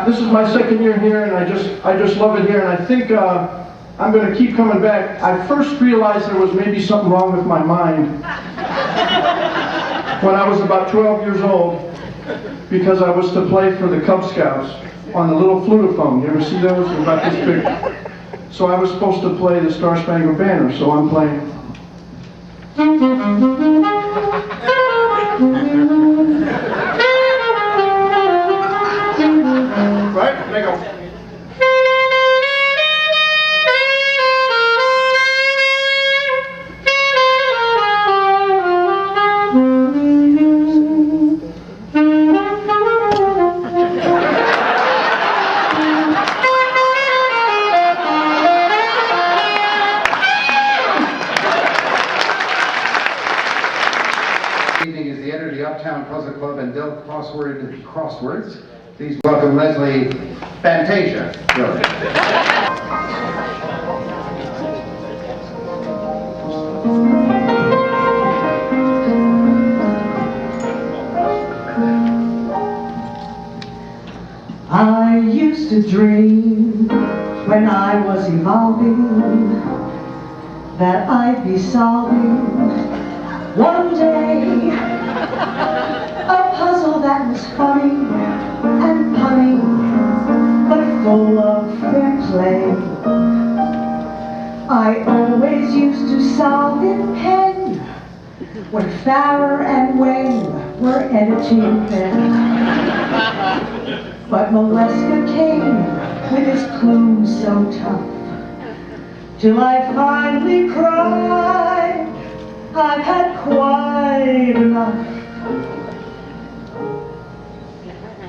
This is my second year here, and I just love it here, and I think I'm going to keep coming back. I first realized there was maybe something wrong with my mind when I was about 12 years old, because I was to play for the Cub Scouts on the little flutophone. You ever see those? They're about this big. So I was supposed to play the Star Spangled Banner, so I'm playing. Right? There you go. Uptown Puzzle Club and Dell Crosswords. Please welcome Leslie Fantasia. I used to dream when I was evolving that I'd be solving one day a puzzle that was funny and punny, but full of fair play. I always used to solve in pen when Farrer and Wayne were editing then. But Molesca came with his clues so tough, till I finally cried, I've had quite enough.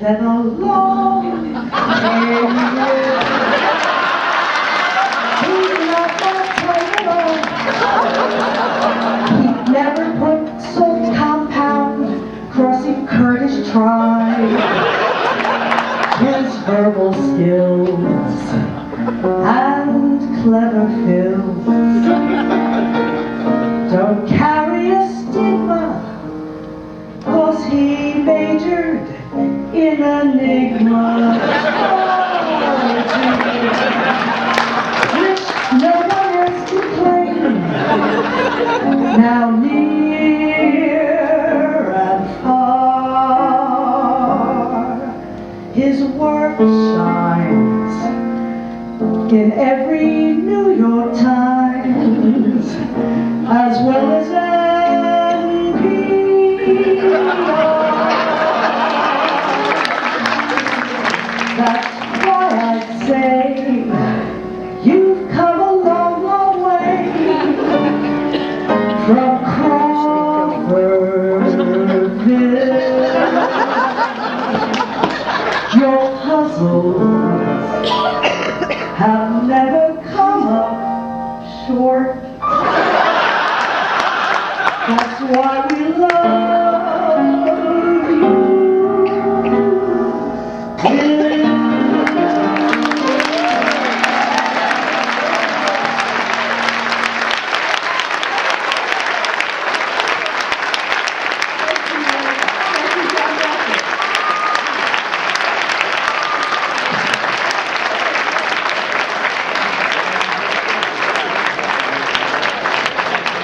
Then along came you, who's not that He'd never put salt compound, crossing Curtis tried. His verbal skills and clever fills don't carry a stigma, 'cause he majored in enigma, which no one else can claim. Now near and far, his work shines in every New York Times, as well as NPR. That's why I say you've come a long, long way from Crawfordville. Your puzzles have never come up short. That's why we love you.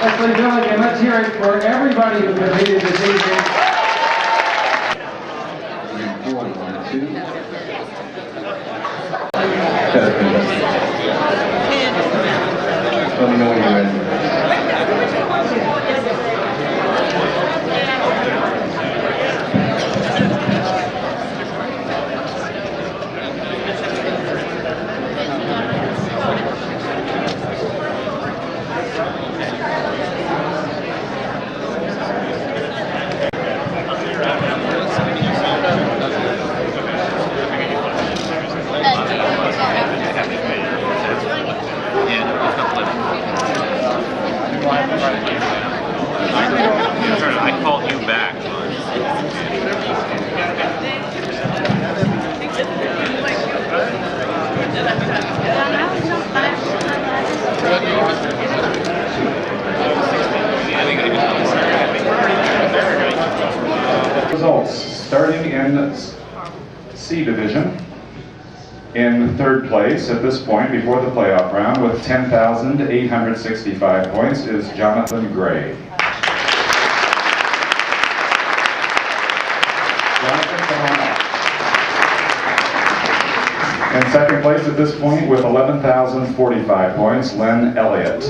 Leslie Milligan, let's hear it for everybody who competed this evening. Let me know when you're ready. I called you back. Results, starting in C division. In third place at this point before the playoff round with 10,865 points is Jonathan Gray. Jonathan, come on up. In second place at this point with 11,045 points, Len Elliott.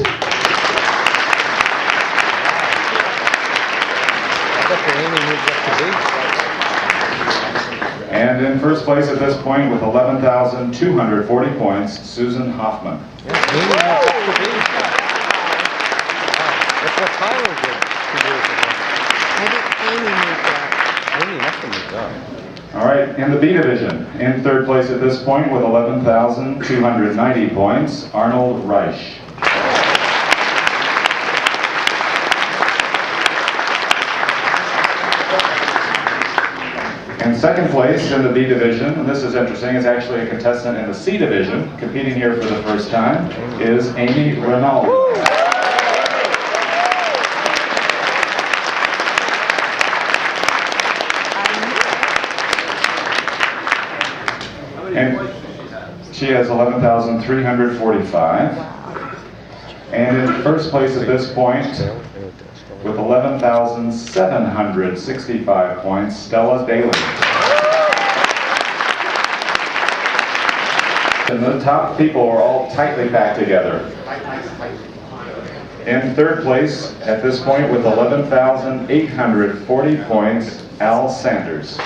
And in first place at this point with 11,240 points, Susan Hoffman. That's what Tyler did 2 years ago. I think Amy moved up. Amy must have moved up. All right, in the B division, in third place at this point with 11,290 points, Arnold Reich. In second place in the B division, and this is interesting, it's actually a contestant in the C division, competing here for the first time, is Amy Renaud. And she has 11,345. And in first place at this point, with 11,765 points, Stella Daly. And the top people are all tightly packed together. In third place at this point with 11,840 points, Al Sanders.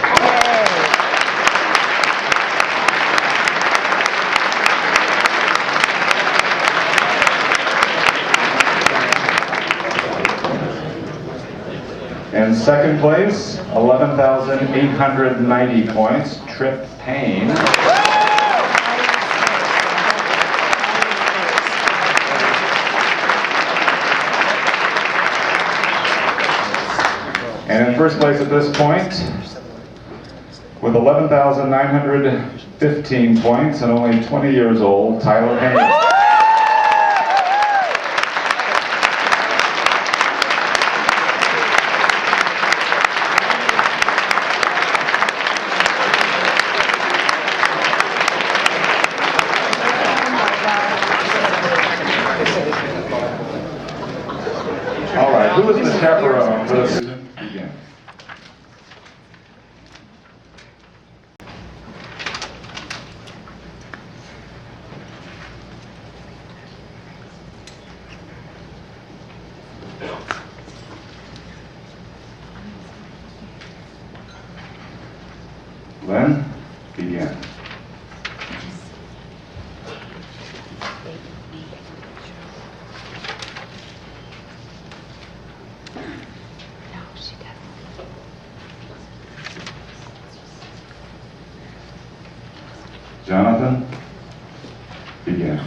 In second place, 11,890 points, Trip Payne. And in first place at this point, with 11,915 points and only 20 years old, Tyler Haynes. Who is the chaperone for the season? Begin. Len, begin. Jonathan, begin.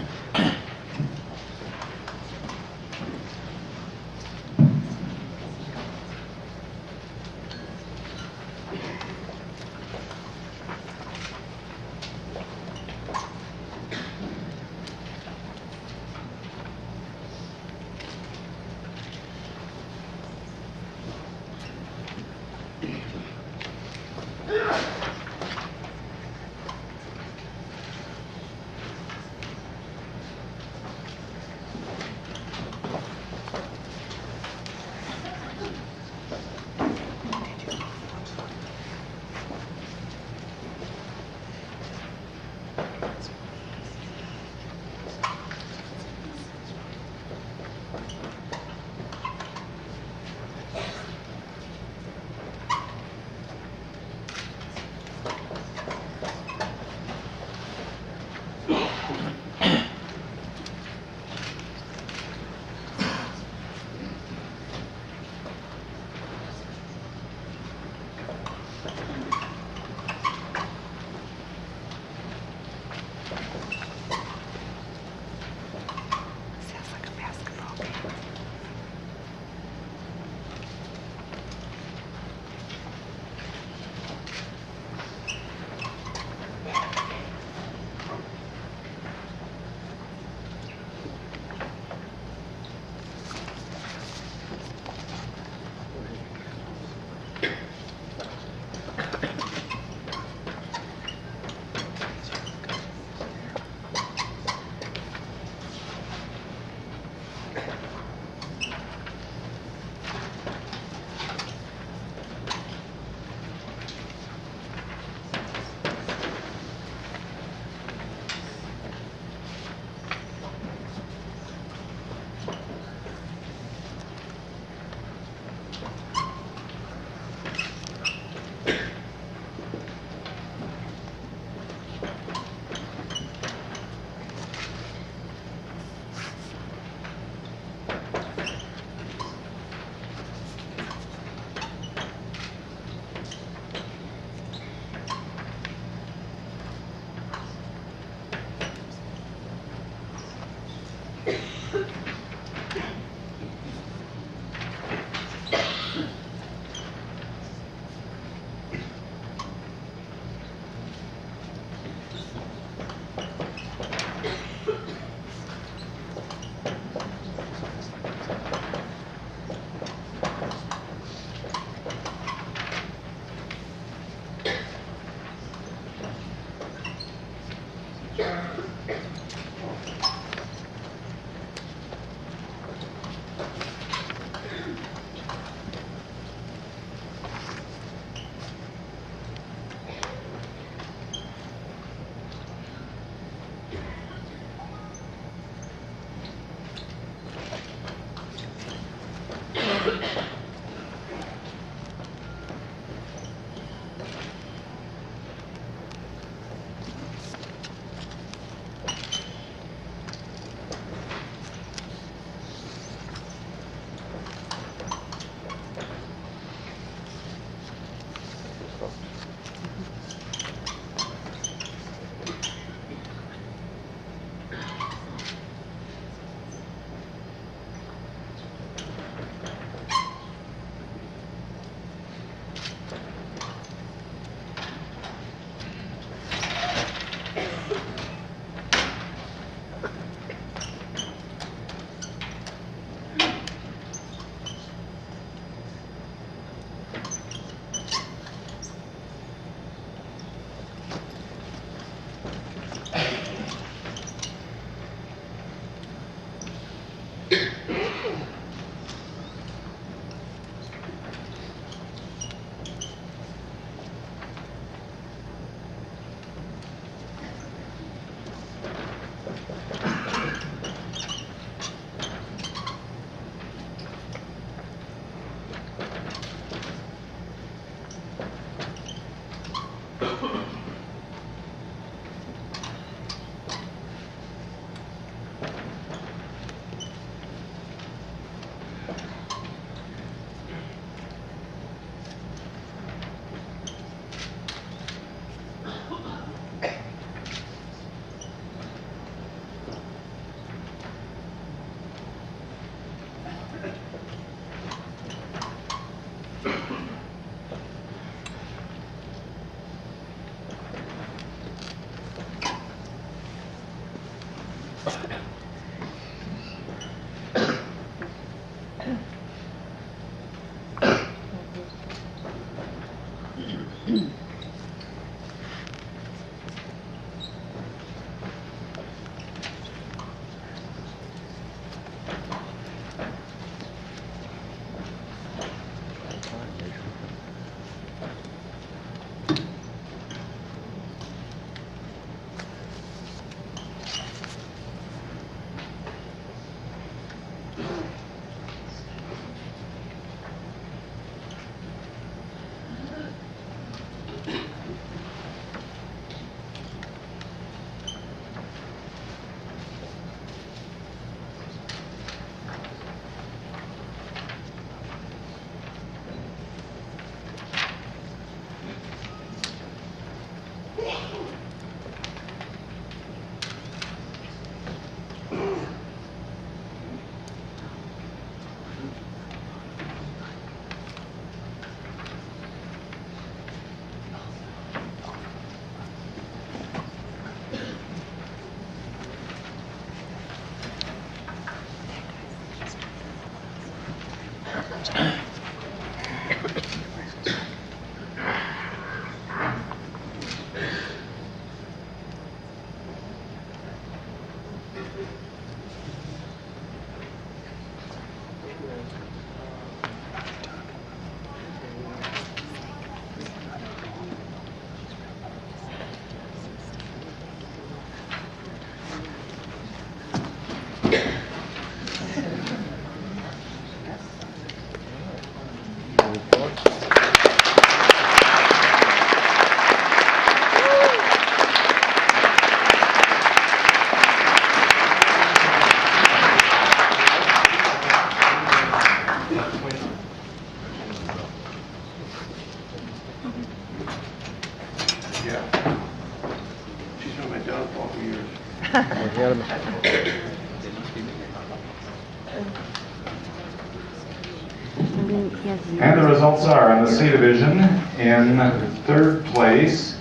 And the results are in the C division, in third place,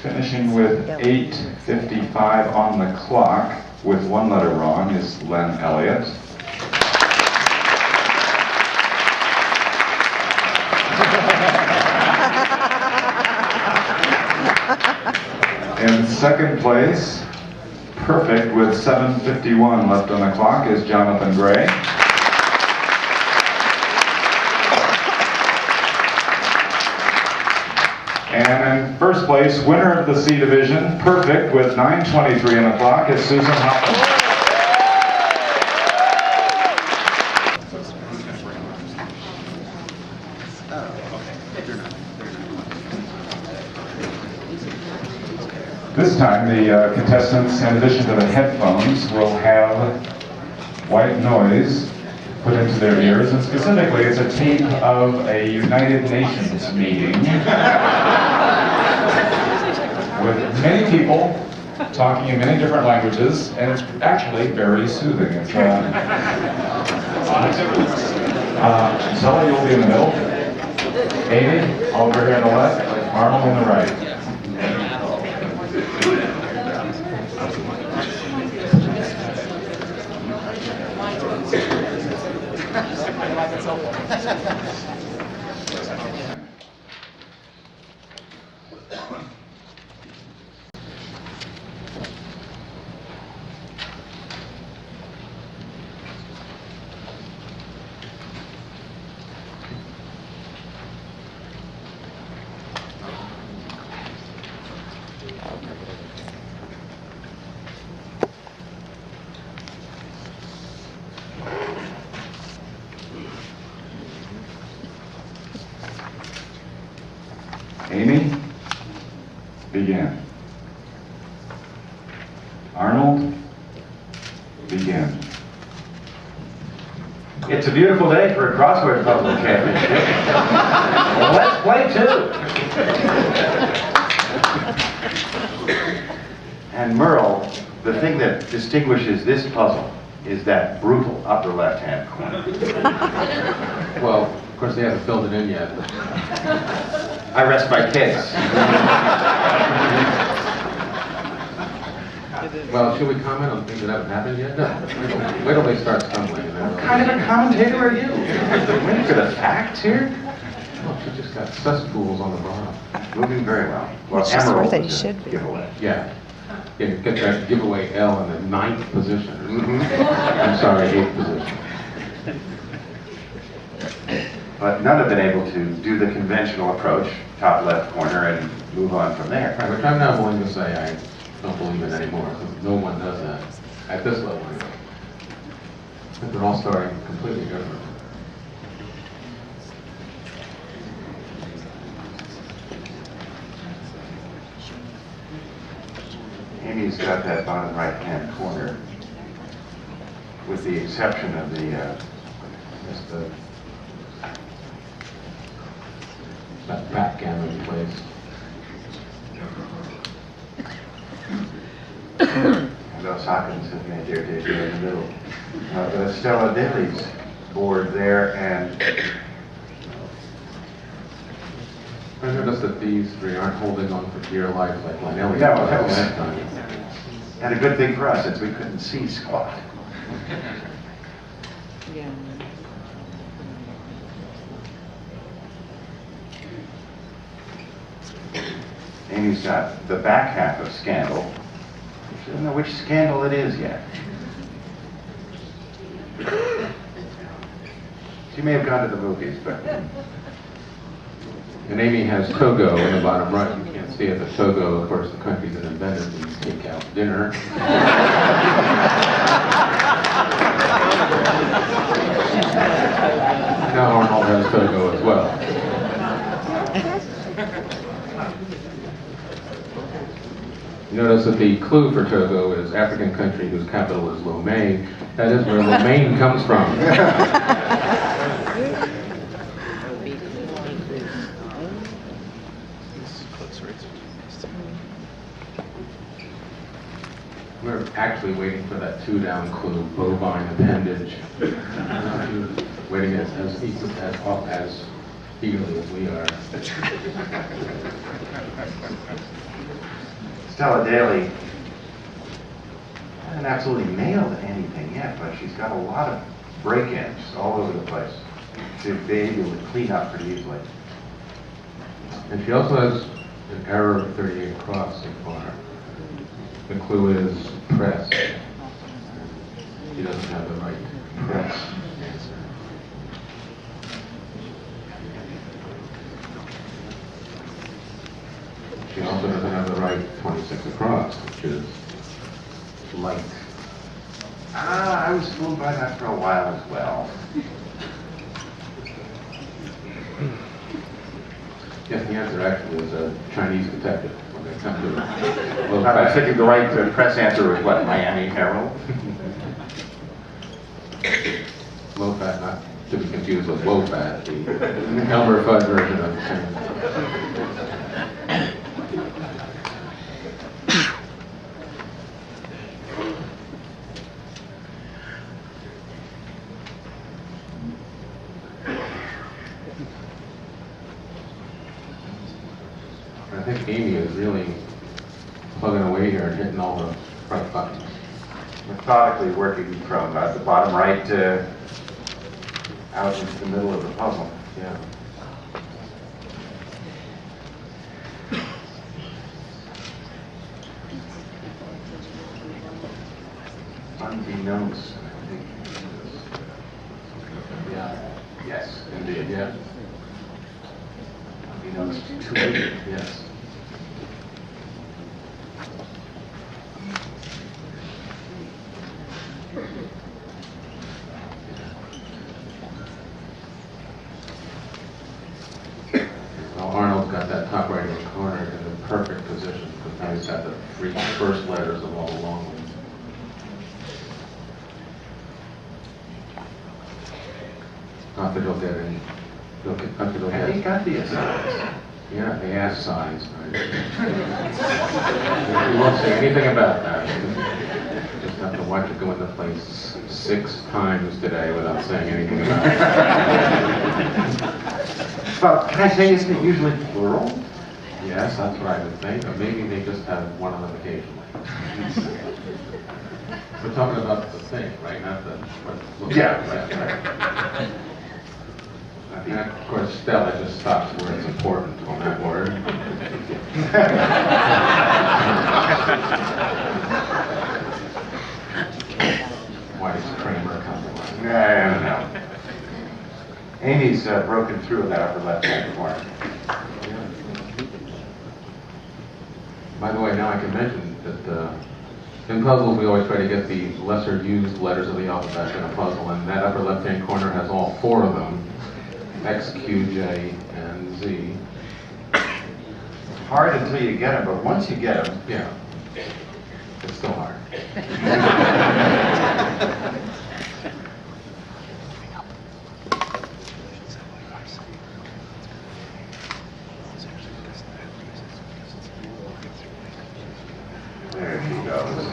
finishing with 8:55 on the clock, with one letter wrong, is Len Elliott. In second place, Perfect with 7:51 left on the clock is Jonathan Gray. And in first place, winner of the C division, perfect with 9:23 on the clock is Susan Hoffman. This time, the contestants, in addition to the headphones, will have white noise put into their ears, and specifically, it's a tape of a United Nations meeting with many people talking in many different languages, and it's actually very soothing. It's, Zella, you'll be in the middle. Amy, over here on the left, Arnold on the right. Amy, begin. Arnold, begin. It's a beautiful day for a crossword puzzle championship. Well, let's play too. And Merle, the thing that distinguishes this puzzle is that brutal upper left-hand corner. Well, of course they haven't filled it in yet. I rest my case. Well, should we comment on things that haven't happened yet? No. Wait till they start stumbling. And then What kind of a commentator are you? Waiting for the facts here? Oh, she just got cesspools on the bottom. Moving very well. Well, It's just Emerald where they is a should be. giveaway. Yeah. Yeah, get that giveaway L in the 9th position. Mhm. I'm sorry, 8th position. But none have been able to do the conventional approach, top left corner, and move on from there. Right, which I'm not willing to say I don't believe in anymore, because no one does that. At this level, anyway. But they're all starting completely different. Amy's got that bottom right-hand corner, with the exception of just the That backgammon place. And those Hawkins have made their debut in the middle. The Stella Dilly's board there, and I noticed that these three aren't holding on for dear life like Lionel. Yeah, well, that was and a good thing for us, since we couldn't see squat. Yeah. Amy's got the back half of Scandal. She doesn't know which Scandal it is yet. She may have gone to the movies, but... And Amy has Togo in the bottom right. You can't see it, but Togo, of course, the country that invented the takeout dinner. Now Arnold has Togo as well. You notice that the clue for Togo is African country whose capital is Lomé. That is where Lomé comes from. We're actually waiting for that 2-down clue, bovine appendage. Waiting as eagerly as we are. Stella Daly hasn't absolutely nailed anything yet, but she's got a lot of break-ins all over the place. She'll be able to clean up pretty easily. And she also has an error of 38 across so far. The clue is press. She doesn't have the right press answer. She also doesn't have the right 26 across, which is light. I was fooled by that for a while as well. Yes, the answer actually is a Chinese detective. When they come to low I was fat. thinking the right press answer was what, Miami Herald? Low fat, not to be confused with low fat, the Elmer Fudd version of the Chinese. I think Amy is really plugging away here and hitting all the right buttons. Methodically working from the bottom right out into the middle of the puzzle. Yeah. Unbeknownst. Yeah. Yes, Indeed, yeah. unbeknownst to me. Yes. Well, Arnold's got that top right hand corner in the perfect position because now he's got the three first letters of all the long ones. Not that he'll get any. Not that he'll And get. he got the signs. Yeah, they ask signs, right? We won't say anything about that. Just have to watch it go into place 6 times today without saying anything about it. Well, can I say, isn't it usually plural? Yes, that's what I would think, or maybe they just have one of them occasionally. We're talking about the thing, right? Not the. What, Yeah, right. And of course, Stella just stops where it's important on that word. Why does Kramer come to mind? I don't know. Amy's broken through that upper left-hand corner. By the way, now I can mention that in puzzles we always try to get the lesser used letters of the alphabet in a puzzle, and that upper left-hand corner has all 4 of them. X, Q, J, and Z. It's hard until you get them, but once you get them, yeah, it's still hard. there she goes.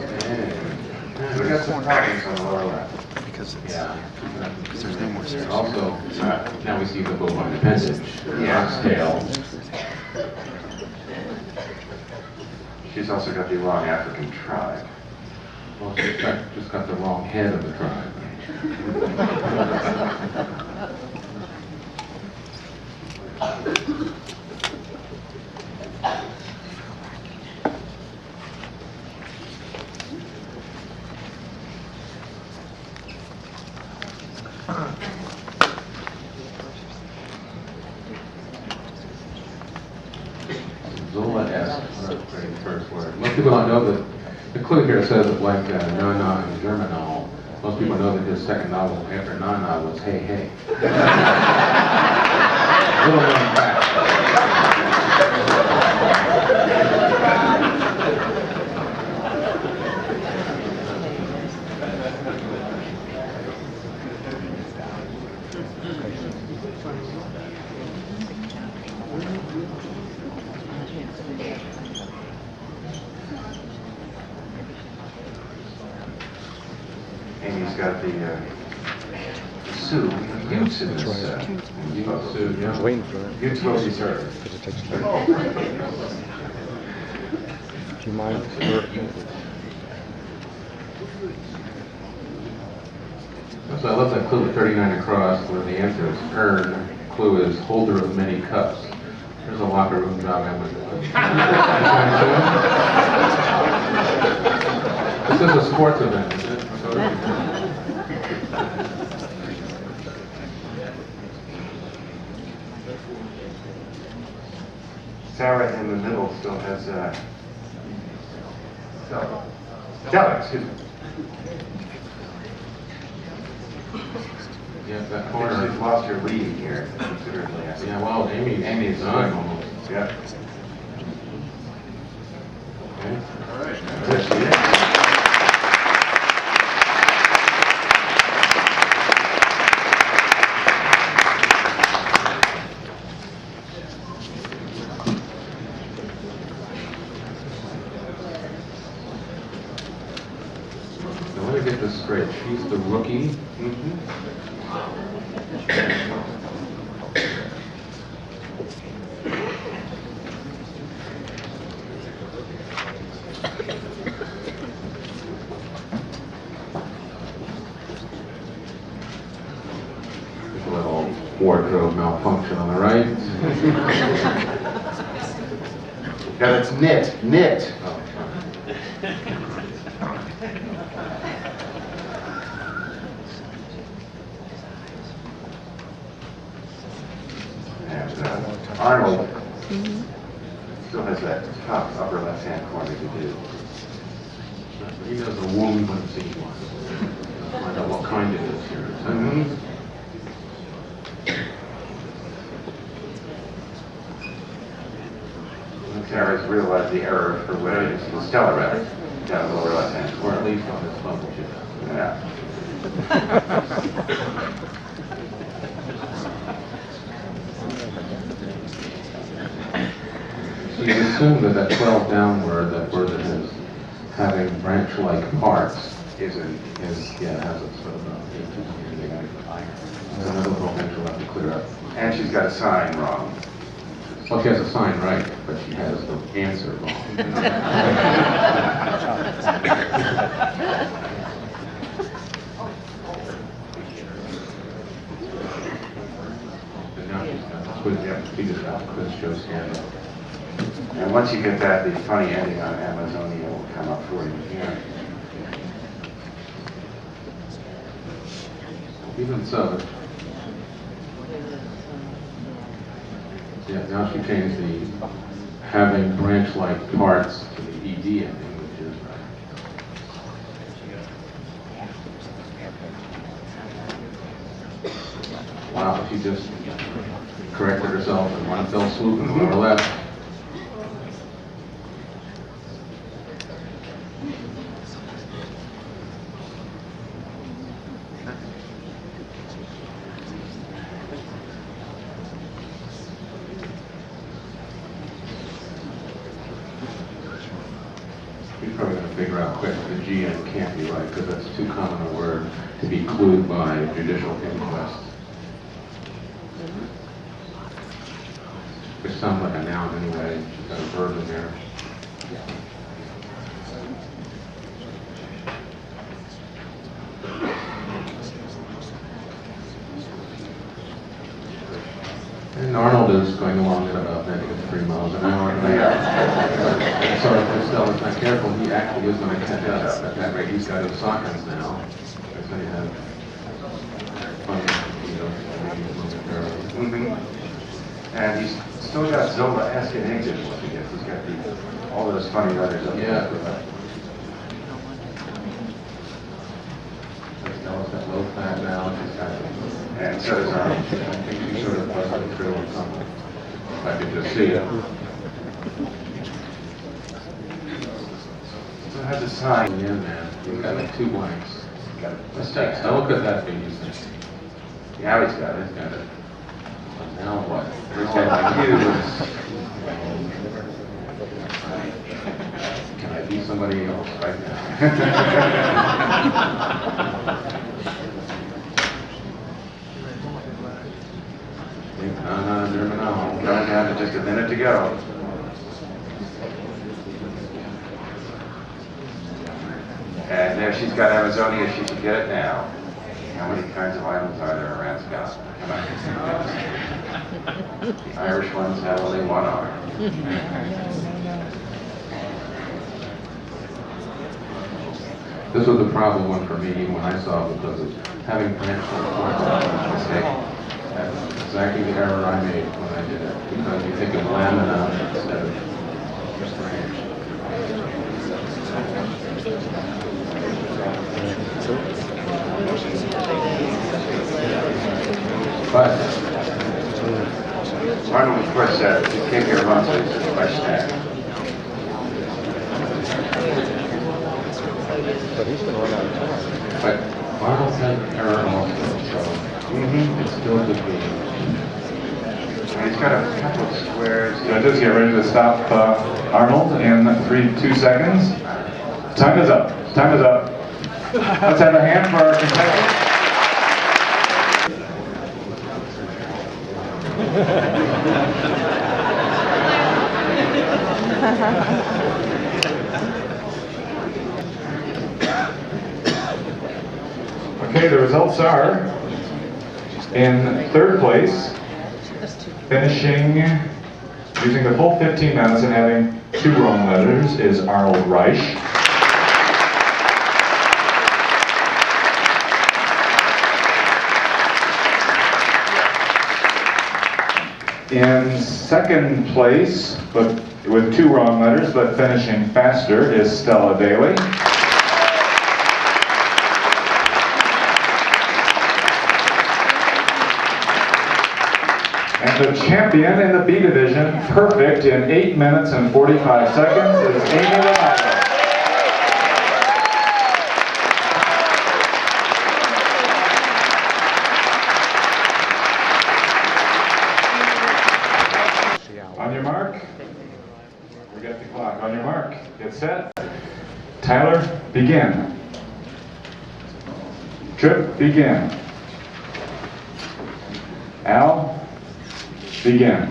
We got some problems on the lower left. Because there's no more search. Also, now we see the bovine appendage, Yeah. tail. She's also got the wrong African tribe. Well, she's just got the wrong head of the tribe. Zola-esque, what a great first word. Most people don't know that the clue here says it like Nana and Germinal. Most people know that his second novel after Nana was Hey Hey. Little known fact. Amy's got the Sue. Utes in this. Sue, yeah. Waiting for that. Utes will be served. Because it takes time. Do you mind? So I love that clue at 39 across where the answer is earn. Clue is holder of many cups. There's a locker room job I would do. This is a sports event, isn't it? Sarah in the middle still has, Stella, excuse me. Yeah, that I corner. think she's lost her lead here considerably. Yeah, well, Amy's done almost. Yep. Okay. All right. There she is. So let me get this straight. She's the rookie. There's a little wardrobe malfunction on the right. Yeah, that's knit. Oh, And Arnold still has that top upper left-hand corner to do. He knows a wound when he sees one. Find out what kind it is here. Sarah's realized the error for where it is. Stella, rather, down the lower left-hand Or corner. at least on this bubble chip. Yeah. So you assume that that 12 down word, that word that is having branch-like parts, has a sort of another potential have to clear up. And she's got a sign wrong. Well, she has a sign right, but she has the answer wrong. And now she's got the quiz, she just got the quiz show stand up. And once you get that, the funny ending on Amazonia will come up for you. Yeah. Even so, yeah, now she changed the having branch-like parts to the ED ending, which is right. Wow, she just corrected herself in one fell swoop and lower left. You're probably going to figure out quick the G end can't be right because that's too common a word to be clued by judicial inquest. Which sounds like a noun anyway. She's got a verb in there. And Arnold is going along at about -3 miles an hour. So if Stella's not careful, he actually is going to catch up at that rate. He's got his sockets now. That's going to have fun, And he's still got Zola asking English to get. He's got all those funny letters up there. Stella's got low fat now. She's got And so does Arnold. I think she sort of buzzed through or something. If I could just see it. Still has a sign. Yeah, man. He's got like 2 blanks. Got a Mistake. Stella could have been using. Now he's got it. He's got it. But now what? He's got Can I be somebody else right now? Going down to just a minute to go. And there she's got Amazonia. She should get it now. How many kinds of islands are there around Scotland? Come on. The Irish ones have only one arm. This was a problem one for me when I saw it because of having branched points out of my mistake. That's exactly the error I made when I did it, because you think of lamina instead of branch. But Arnold, of course, you came here once, so it's a question. But he's going to run out of time. But Arnold had an error also, so it still could be. He's got a couple of squares. Judges, get ready to stop Arnold in 2 seconds. Time is up. Time is up. Let's have a hand for our contestants. Okay, the results are in third place, finishing using the full 15 minutes and having 2 wrong letters, is Arnold Reich. In second place, but with 2 wrong letters, but finishing faster, is Stella Daly. And the champion in the B division, perfect in 8 minutes and 45 seconds, is Amy Lamato. On your mark, we got the clock. On your mark, get set. Tyler, begin. Trip, begin. Al, begin.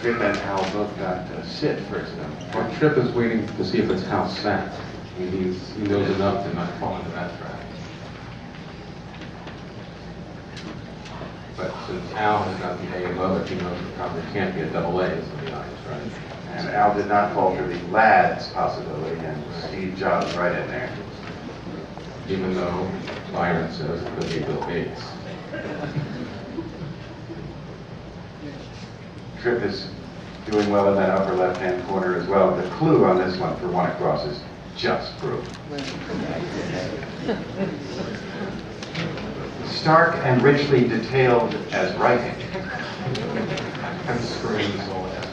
Trip and Al both got sit first, though. Well, Trip is waiting to see if it's house sat. I mean, he knows enough to not fall into that trap. But since Al has got the A above it, he knows it probably can't be a double A, is the obvious, right? And Al did not fall for the lads possibility, and Steve jogged right in there. Even though Byron says it could be Bill Gates. Trip is doing well in that upper left-hand corner as well. The clue on this one for 1 across is just proof. Stark and richly detailed as writing. And screams all that.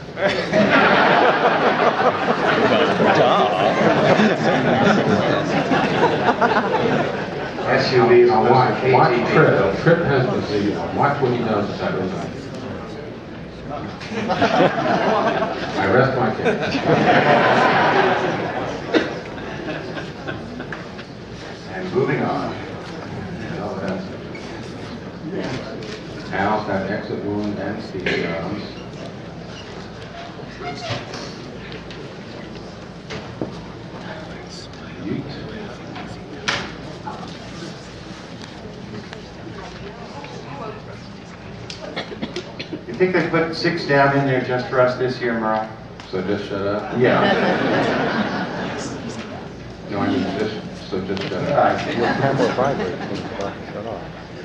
SUVs, Watch KTV. Trip. Trip has the Z. Watch what he does with that other. I rest my case. And moving on. Oh, that's it. Al's got exit wound and Steve Jones. Yeet. You think they put 6 down in there just for us this year, Merle? So just shut up? Yeah. No, I mean just, so just shut up.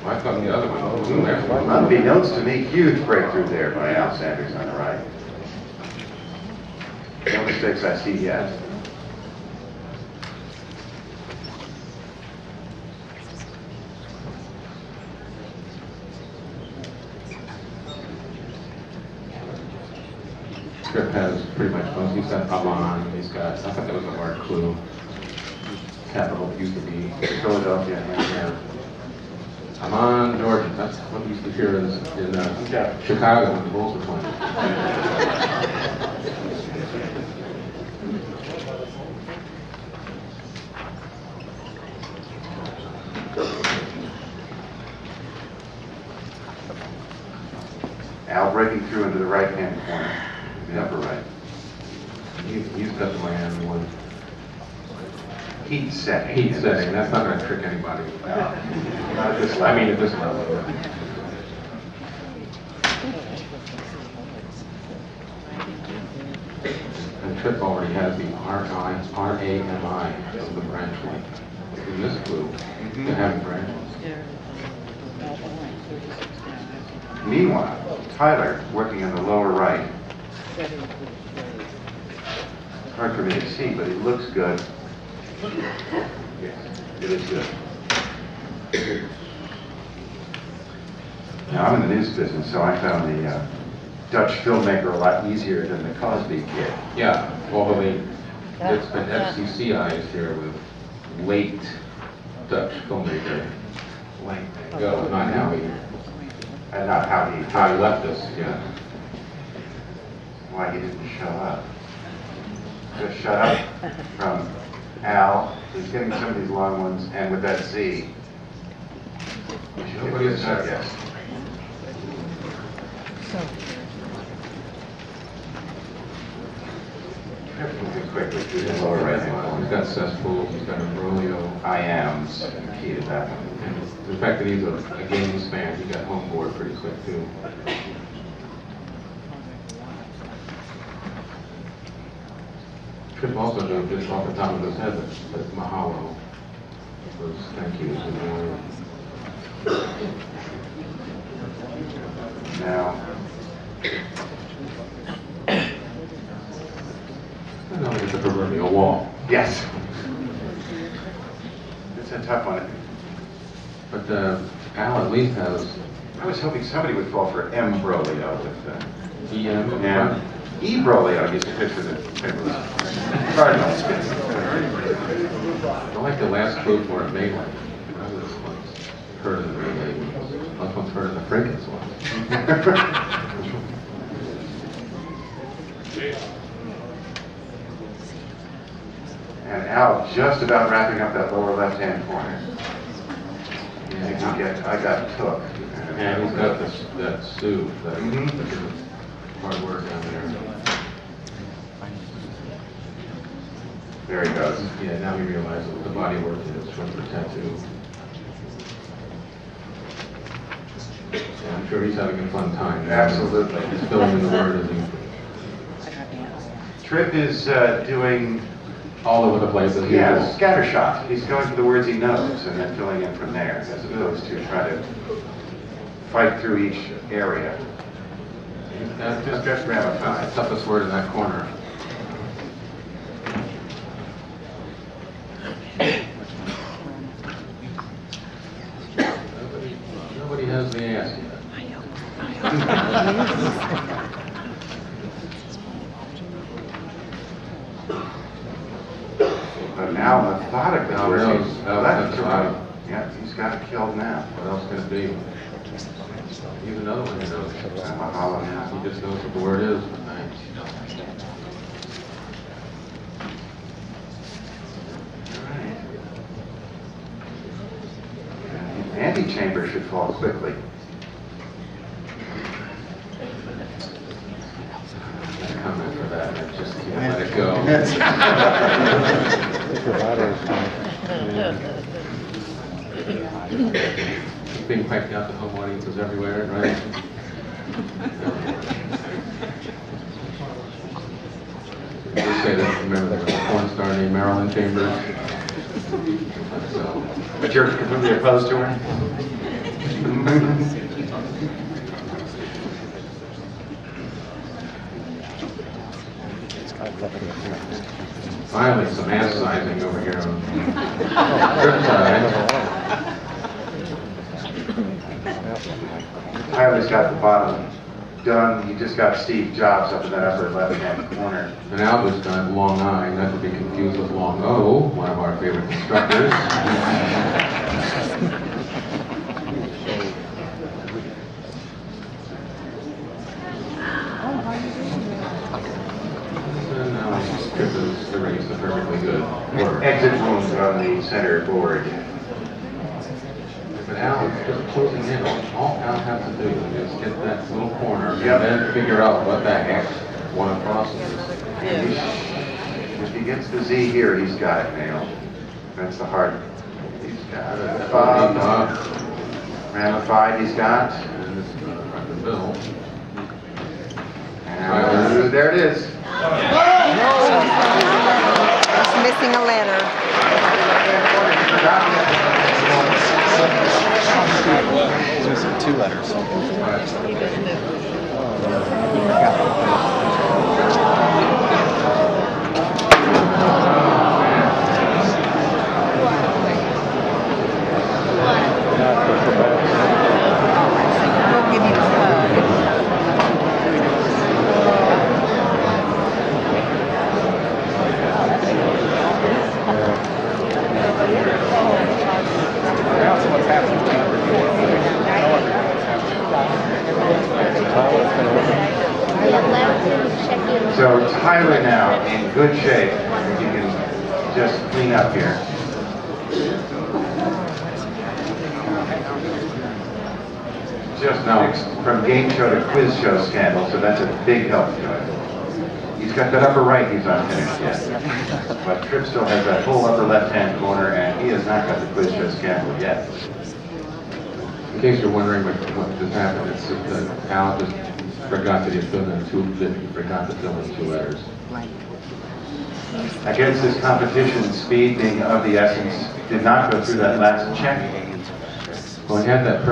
I thought the other one was in there. Unbeknownst to me, huge breakthrough there by Al Sanders on the right. No mistakes I see yet. Trip has pretty much most. He's got Amon, he's got, I thought that was a hard clue. Capital used to be Philadelphia, yeah. Amon, Georgia, that's what we used to hear in Chicago when the Bulls were playing. Al breaking through into the right-hand corner, the upper right. He's got the Miami one. Heat setting. Heat setting, that's not going to trick anybody. No. At this level. I mean, at this level. And Trip already has the R-A-M-I of the branch link. In this clue, they have branch links. Meanwhile, Tyler, working in the lower right. Hard for me to see, but it looks good. Yes, it is good. Now, I'm in the news business, so I found the Dutch filmmaker a lot easier than the Cosby kid. Yeah, although it's been FCCized here with late Dutch filmmaker. Late. Go, not how he left us, yeah. Why he didn't show up. Just shut up from Al. He's getting some of these long ones, and with that Z. Nobody has said yes. Moving quickly through the lower right hand corner. He's got cesspools, he's got Embrolio. I am key to that one. And the fact that he's a games fan, he got home board pretty quick too. Trip also knew just off the top of his head that Mahalo was thank you. Now, and now it's the proverbial wall. yes. It's a tough one. But Al at least has. I was hoping somebody would fall for Embrolio with E-M. and Ebrolio used to pitch for the Cardinals. I like the last clue for it, Mayland. I was heard in the relay. I was once heard in the Friggins one. And Al just about wrapping up that lower left-hand corner. I got took. And he's got that Sue, that hard work down there. There he goes. Yeah, now he realizes what the body work is from the tattoo. Yeah, I'm sure he's having a fun time. Absolutely. He's filling in the word as he... Tripp is doing... all over the place. Yeah, scattershot. He's going for the words he knows and then filling in from there, as opposed to try to fight through each area. Just grab a That's the toughest word in that corner. Nobody has the ass yet. But now methodically, yeah, he's got it killed now. What else can it be? Here's another one he knows. He just knows what the word is. Antechamber should fall quickly. Comment for that. I just can't let it go. It's being piped out to home audiences everywhere, right? Just say that, remember there was a porn star named Marilyn Chambers. But you're completely opposed to her? Finally, some ass sizing over here on Trip side. Tyler's got the bottom done. You just got Steve Jobs up in that upper left-hand corner. And Al just got Long I, not to be confused with Long O, one of our favorite instructors. And now Trip has erased a perfectly good word. Exit wounds on the center board. But Al is just closing in. All Al has to do is get that little corner and then figure out what the heck one across is. If he gets the Z here, he's got it nailed. That's the hard. He's got it. 5 he's got. And this is the bill. And there it is. He's missing a letter. He's missing 2 letters. So Tyler now in good shape. You can just clean up here. Just now from game show to quiz show scandal, so that's a big help to him. He's got that upper right he's unfinished yet. But Tripp still has that whole upper left-hand corner, and he has not got the quiz show scandal yet. In case you're wondering what just happened, it's that Al just forgot that he filled in 2 letters. Against his competition, speed being of the essence, did not go through that last check. Well, he had that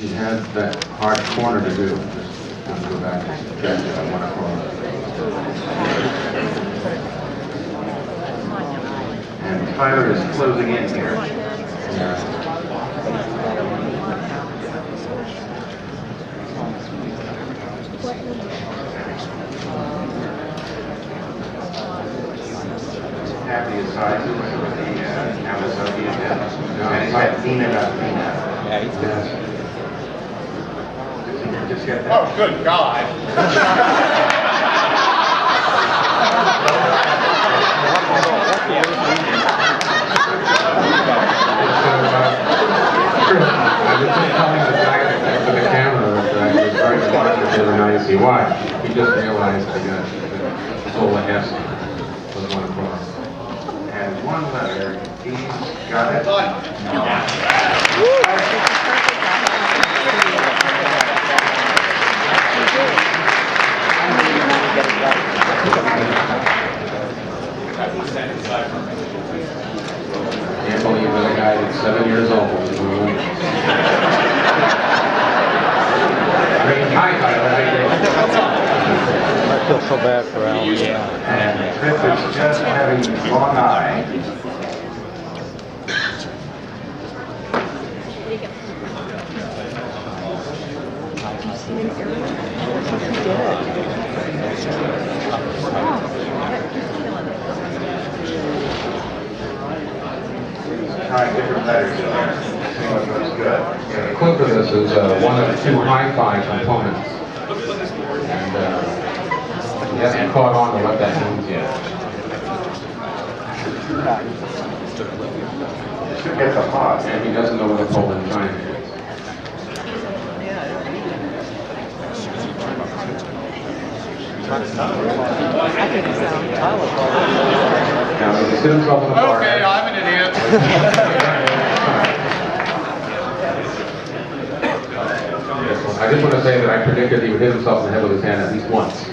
he had that hard corner to do. Just go back and check it on 1 across. And Tyler is closing in here. Yeah. Happy as sizes with the Amazonian and he's had Nina not Nina. Yeah, he's good. Just get that. Oh, good God. I was just telling the guy for the camera that I was very smart to do an ICY. He just realized the whole S was 1 across. And 1 letter, he's got it. Can't believe that a guy that's 7 years old was doing it. I mean, hi, Tyler. I feel so bad for Al. And Tripp is just having long eye. Trying different letters in there. See what looks good. The clip of this is one of 2 hi-fi components. And he hasn't caught on to what that means yet. Should get the pause. And he doesn't know what a Poland time is. I think it's Now, he can sit himself in the bar. Okay, I'm an idiot. I just want to say that I predicted he would hit himself in the head with his hand at least once.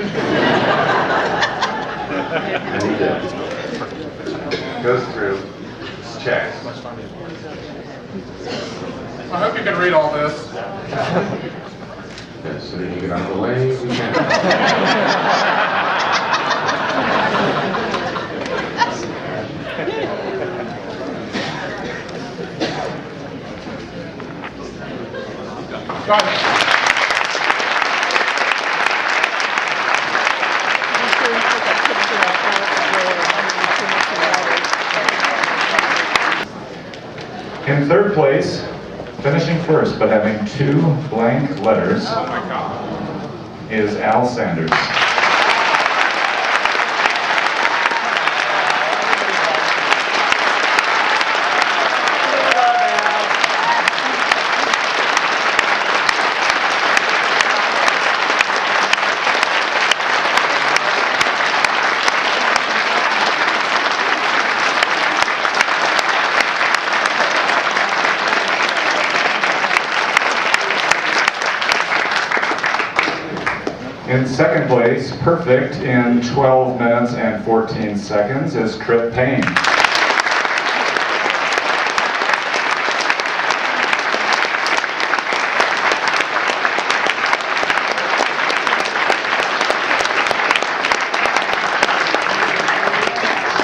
And he did. Goes through. Checks. I hope you can read all this. Yes, so then you get out of the way, we can. In 3rd place, finishing first but having 2 blank letters, is Al Sanders. In second place, perfect in 12 minutes and 14 seconds, is Trip Payne.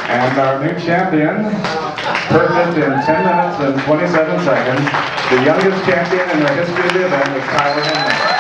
And our new champion, perfect in 10 minutes and 27 seconds, the youngest champion in the history of the event, is Tyler Henry.